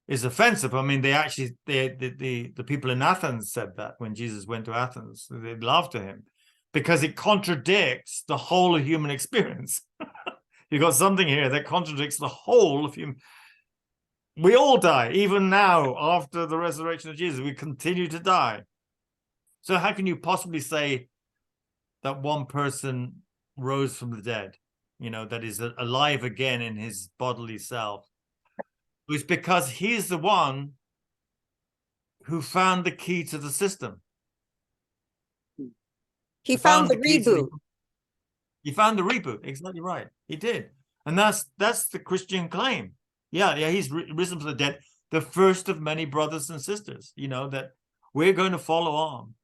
is offensive. I mean, the people in Athens said that when Jesus went to Athens, they laughed at him. because it contradicts the whole of human experience. You've got something here that contradicts the whole of human. We all die, even now, after the resurrection of Jesus, we continue to die. So how can you possibly say that one person rose from the dead, you know, that is alive again in his bodily self? It's because he's the one who found the key to the system. He found the key to reboot. He found the reboot. Exactly right. He did. And that's the Christian claim. Yeah, he's risen from the dead, the first of many brothers and sisters, you know, that we're going to follow on.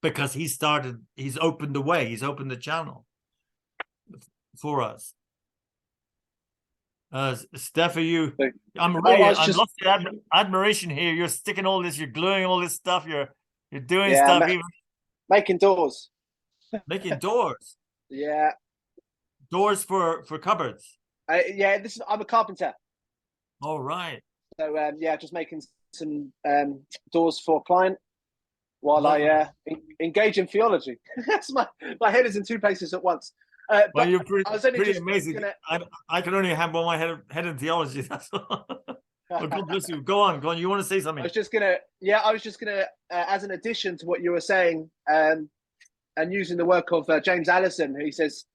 Because he's opened the way, he's opened the channel for us. Steph, I'm lost in admiration here. You're sticking all this, you're gluing all this stuff, you're doing stuff, even making doors. Making doors. Yeah. Doors for cupboards. Yeah, I'm a carpenter. All right. So yeah, just making some doors for a client while I engage in theology. That's my head is in two places at once. Well, you're pretty amazing. I can only have my head in theology. That's all. Well, God bless you. Go on. You want to say something? I was just gonna as an addition to what you were saying, and using the work of James Allison, he says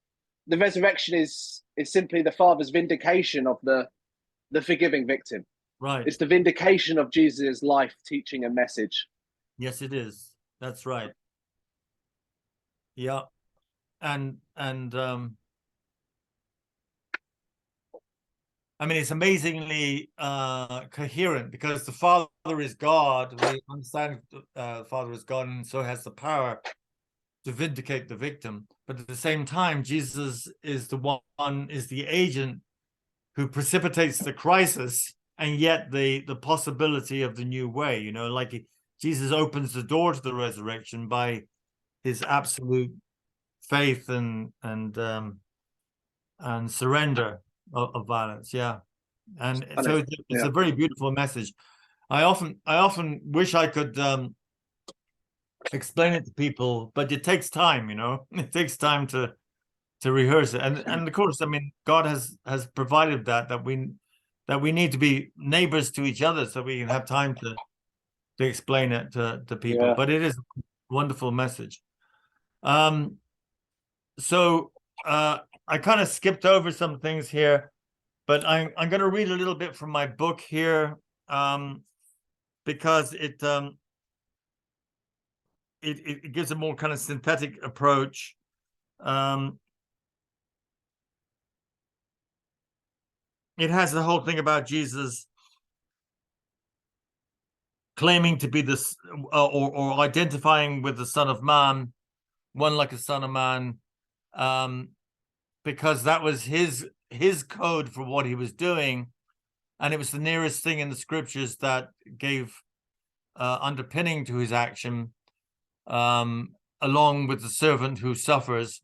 the resurrection is simply the Father's vindication of the forgiving victim. Right. It's the vindication of Jesus' life, teaching, and message. Yes, it is. That's right. Yeah. And I mean, it's amazingly coherent, because the Father is God. We understand the Father is God, and so has the power to vindicate the victim. But at the same time, Jesus is the agent who precipitates the crisis, and yet the possibility of the new way. You know, like Jesus opens the door to the resurrection by his absolute faith and surrender of violence. Yeah. And so it's a very beautiful message. I often wish I could explain it to people, but it takes time, you know. It takes time to rehearse it. And of course, I mean, God has provided that we need to be neighbors to each other, so we can have time to explain it to people. Yeah. But it is a wonderful message. So I kind of skipped over some things here, but I'm going to read a little bit from my book here, because it gives a more kind of synthetic approach. It has the whole thing about Jesus claiming to be this, or identifying with the Son of Man, one like a Son of Man, because that was his code for what he was doing, and it was the nearest thing in the scriptures that gave underpinning to his action, along with the servant who suffers.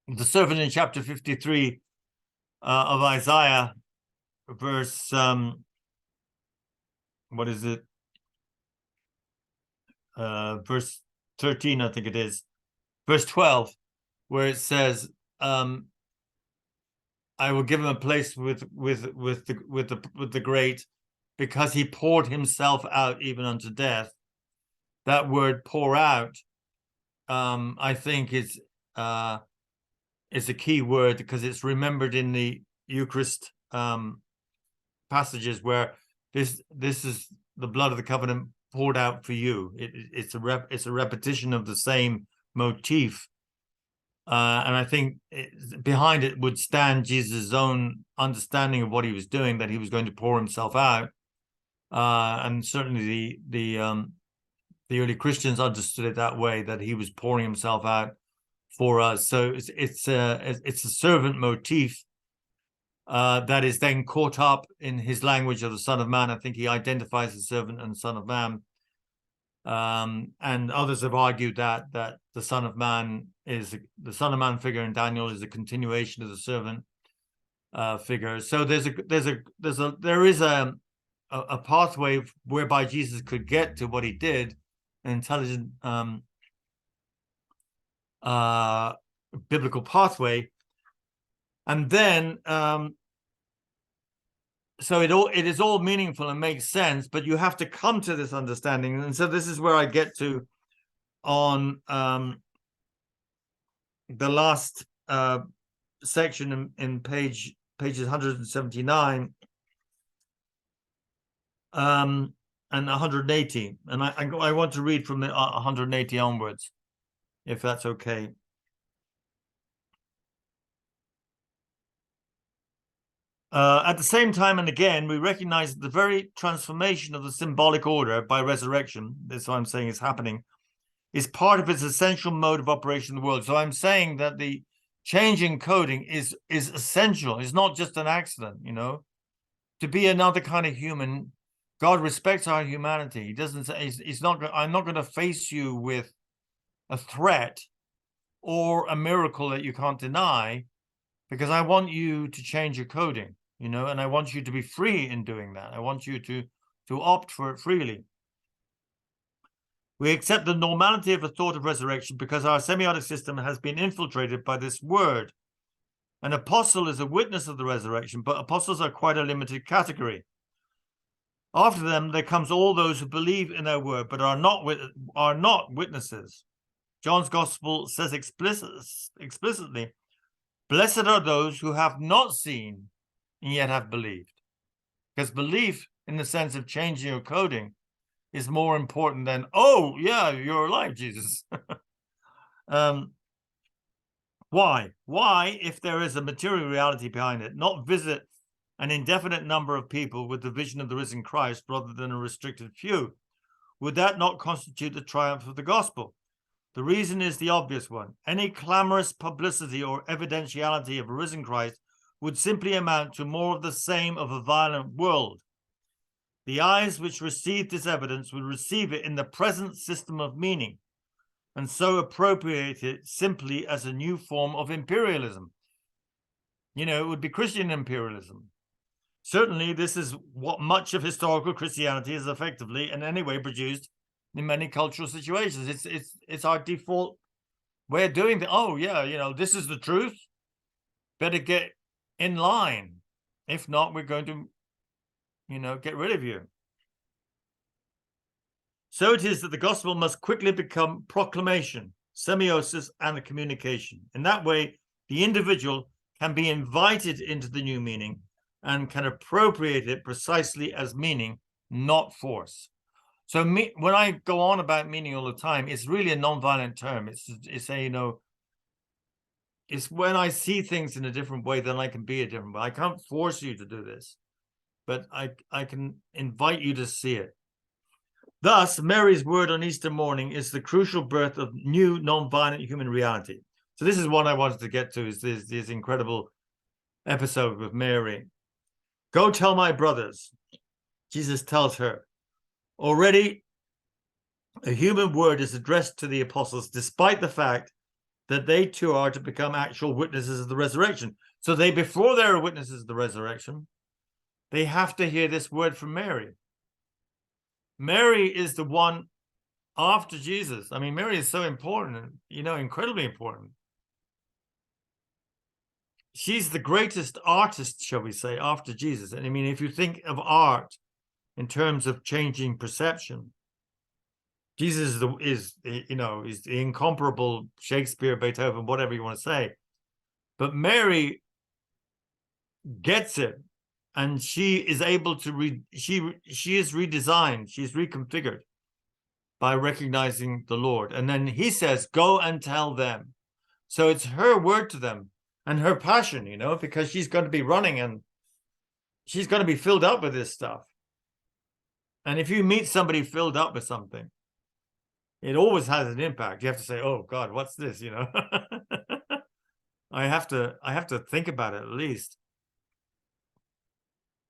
The servant in chapter 53 of Isaiah, verse what is it? Verse 13, I think it is. Verse 12, where it says, "I will give him a place with the great, because he poured himself out even unto death." That word "pour out," I think is a key word, because it's remembered in the Eucharist passages where this is the blood of the covenant poured out for you. It's a repetition of the same motif, and I think behind it would stand Jesus' own understanding of what he was doing, that he was going to pour himself out, and certainly the early Christians understood it that way, that he was pouring himself out for us. So it's a servant motif that is then caught up in his language of the Son of Man. I think he identifies the servant and the Son of Man. And others have argued that the Son of Man figure in Daniel is a continuation of the servant figure. So there is a pathway whereby Jesus could get to what he did, an intelligent biblical pathway. And then so it is all meaningful and makes sense, but you have to come to this understanding. And so this is where I get to on the last section in pages 179 and 180, and I want to read from the 180 onwards, if that's okay. At the same time, and again, we recognize that the very transformation of the symbolic order by resurrection, that's what I'm saying is happening, is part of its essential mode of operation in the world. So I'm saying that the change in coding is essential. It's not just an accident, you know. To be another kind of human, God respects our humanity. He doesn't say, he's not, I'm not going to face you with a threat or a miracle that you can't deny, because I want you to change your coding, you know, and I want you to be free in doing that. I want you to opt for it freely. We accept the normality of the thought of resurrection because our semiotic system has been infiltrated by this word. An apostle is a witness of the resurrection, but apostles are quite a limited category. After them, there comes all those who believe in their word, but are not witnesses. John's gospel says explicitly, blessed are those who have not seen and yet have believed. Because belief, in the sense of changing your coding, is more important than, oh, yeah, you're alive, Jesus. Why? Why, if there is a material reality behind it, not visit an indefinite number of people with the vision of the risen Christ rather than a restricted few? Would that not constitute the triumph of the gospel? The reason is the obvious one. Any clamorous publicity or evidentiality of a risen Christ would simply amount to more of the same of a violent world. The eyes which receive this evidence would receive it in the present system of meaning, and so appropriate it simply as a new form of imperialism. You know, it would be Christian imperialism. Certainly, this is what much of historical Christianity has effectively and anyway produced in many cultural situations. It's our default way of doing that. Oh, yeah, you know, this is the truth. Better get in line. If not, we're going to, you know, get rid of you. So it is that the gospel must quickly become proclamation, semiosis, and a communication. In that way, the individual can be invited into the new meaning and can appropriate it precisely as meaning, not force. So when I go on about meaning all the time, it's really a non-violent term. It's a, you know, it's when I see things in a different way, then I can be a different way. I can't force you to do this, but I can invite you to see it. Thus, Mary's word on Easter morning is the crucial birth of new non-violent human reality. So this is what I wanted to get to, is this incredible episode with Mary. Go tell my brothers, Jesus tells her. Already, a human word is addressed to the apostles, despite the fact that they too are to become actual witnesses of the resurrection. So before they are witnesses of the resurrection, they have to hear this word from Mary. Mary is the one after Jesus. I mean, Mary is so important, you know, incredibly important. She's the greatest artist, shall we say, after Jesus. And I mean, if you think of art in terms of changing perception, Jesus is the incomparable Shakespeare, Beethoven, whatever you want to say. But Mary gets it, and she is able to she is redesigned, she's reconfigured by recognizing the Lord. And then he says, go and tell them. So it's her word to them and her passion, you know, because she's going to be running and she's going to be filled up with this stuff. And if you meet somebody filled up with something, it always has an impact. You have to say, oh God, what's this? You know, I have to think about it at least.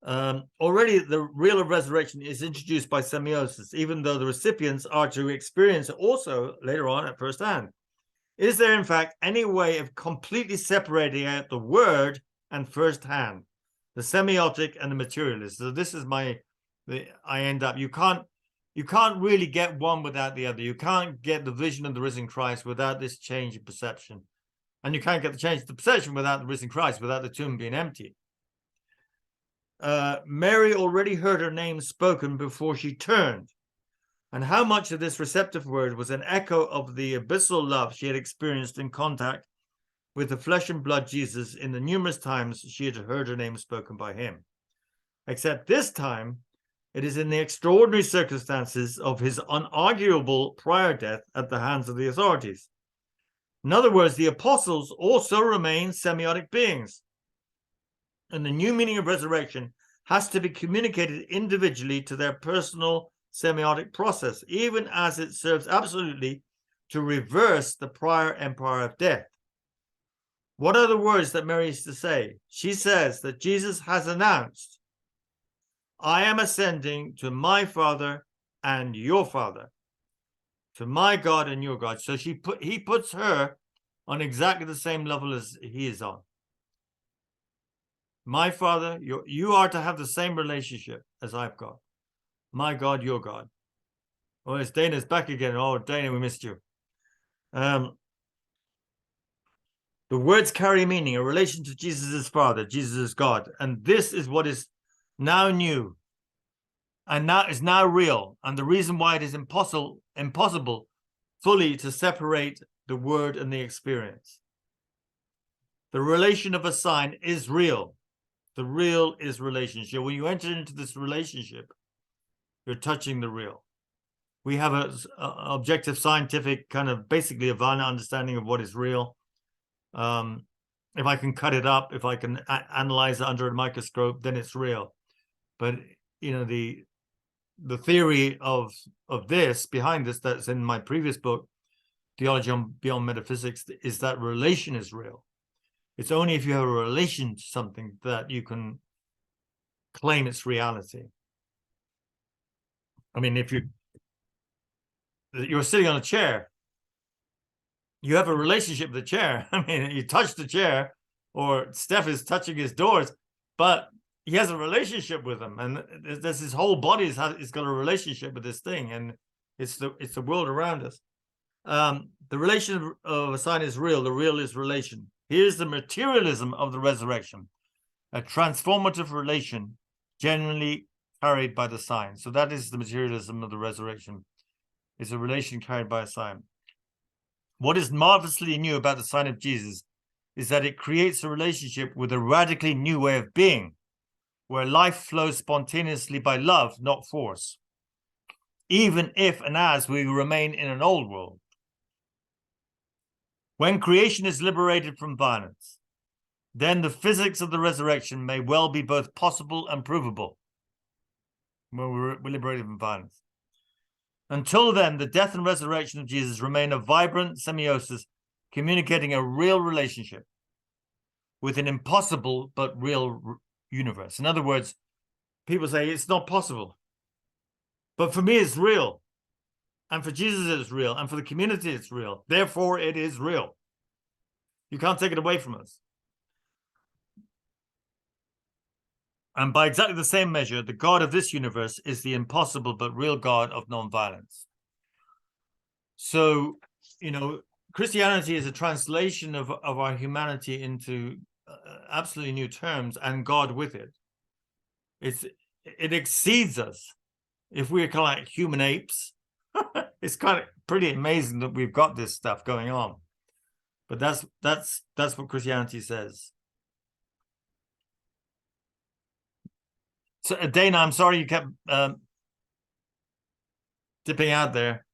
Already the real resurrection is introduced by semiosis, even though the recipients are to experience it also later on at first hand. Is there, in fact, any way of completely separating out the word and first hand, the semiotic and the materialist? So this is I end up, you can't you can't really get one without the other. You can't get the vision of the risen Christ without this change in perception. And you can't get the change of the perception without the risen Christ, without the tomb being empty. Mary already heard her name spoken before she turned. And how much of this receptive word was an echo of the abyssal love she had experienced in contact with the flesh and blood Jesus in the numerous times she had heard her name spoken by him. Except this time, it is in the extraordinary circumstances of his unarguable prior death at the hands of the authorities. In other words, the apostles also remain semiotic beings. And the new meaning of resurrection has to be communicated individually to their personal semiotic process, even as it serves absolutely to reverse the prior empire of death. What are the words that Mary is to say? She says that Jesus has announced, I am ascending to my Father and your Father, to my God and your God. So he puts her on exactly the same level as he is on. My Father, you are to have the same relationship as I've got. My God, your God. Oh, it's Dana's back again. Oh, Dana, we missed you. The words carry meaning, a relation to Jesus as Father, Jesus as God. And this is what is now new and now is now real. And the reason why it is impossible fully to separate the word and the experience. The relation of a sign is real. The real is relationship. When you enter into this relationship, you're touching the real. We have a objective scientific kind of basically a valid understanding of what is real. If I can cut it up, if I can analyze it under a microscope, then it's real. But you know, the theory of this behind this that's in my previous book, Theology Beyond Metaphysics, is that relation is real. It's only if you have a relation to something that you can claim its reality. I mean, if you're sitting on a chair, you have a relationship with the chair. I mean, you touch the chair, or Steph is touching his doors, but he has a relationship with them, and there's his whole body has got a relationship with this thing, and it's the world around us. The relation of a sign is real. The real is relation. Here's the materialism of the resurrection, a transformative relation generally carried by the sign. So that is the materialism of the resurrection. It's a relation carried by a sign. What is marvelously new about the sign of Jesus is that it creates a relationship with a radically new way of being, where life flows spontaneously by love, not force, even if and as we remain in an old world. When creation is liberated from violence, then the physics of the resurrection may well be both possible and provable. When we're liberated from violence. Until then, the death and resurrection of Jesus remain a vibrant semiosis, communicating a real relationship with an impossible but real universe. In other words, people say it's not possible, but for me it's real, and for Jesus it's real, and for the community it's real. Therefore, it is real. You can't take it away from us. And by exactly the same measure, the God of this universe is the impossible but real God of nonviolence. So, you know, Christianity is a translation of our humanity into absolutely new terms, and God with it. It exceeds us. If we're kind of like human apes, it's kind of pretty amazing that we've got this stuff going on. But that's what Christianity says. So, Dana, I'm sorry you kept dipping out there.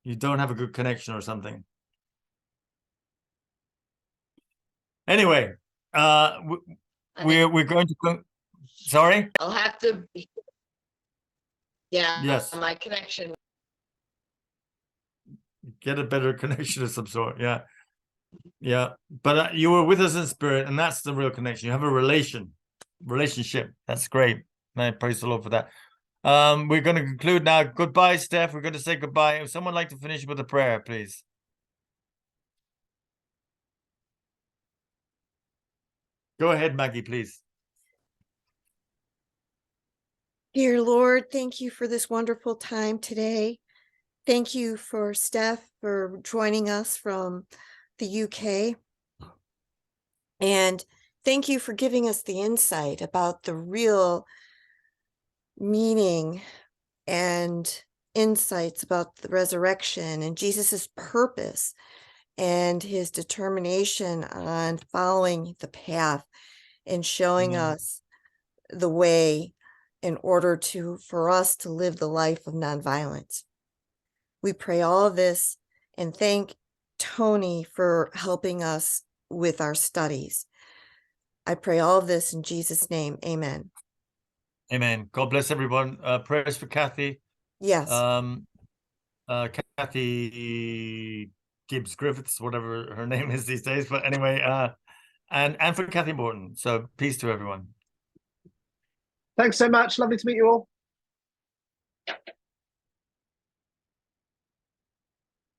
You don't have a good connection or something. Anyway, we're going to. Sorry. I'll have to. Yeah. Yes. My connection. Get a better connection of some sort. Yeah. Yeah. But you were with us in spirit, and that's the real connection. You have a relationship. That's great. I praise the Lord for that. We're going to conclude now. Goodbye, Steph. We're going to say goodbye. If someone like to finish with a prayer, please. Go ahead, Maggie, please. Dear Lord, thank you for this wonderful time today. Thank you for Steph for joining us from the UK. And thank you for giving us the insight about the real meaning and insights about the resurrection and Jesus's purpose and his determination on following the path and showing us the way in order for us to live the life of nonviolence. We pray all of this and thank Tony for helping us with our studies. I pray all of this in Jesus' name. Amen. Amen. God bless everyone. Prayers for Kathy. Yes. Kathy Gibbs Griffiths, whatever her name is these days. But anyway, and for Kathy Morton. So peace to everyone. Thanks so much. Lovely to meet you all.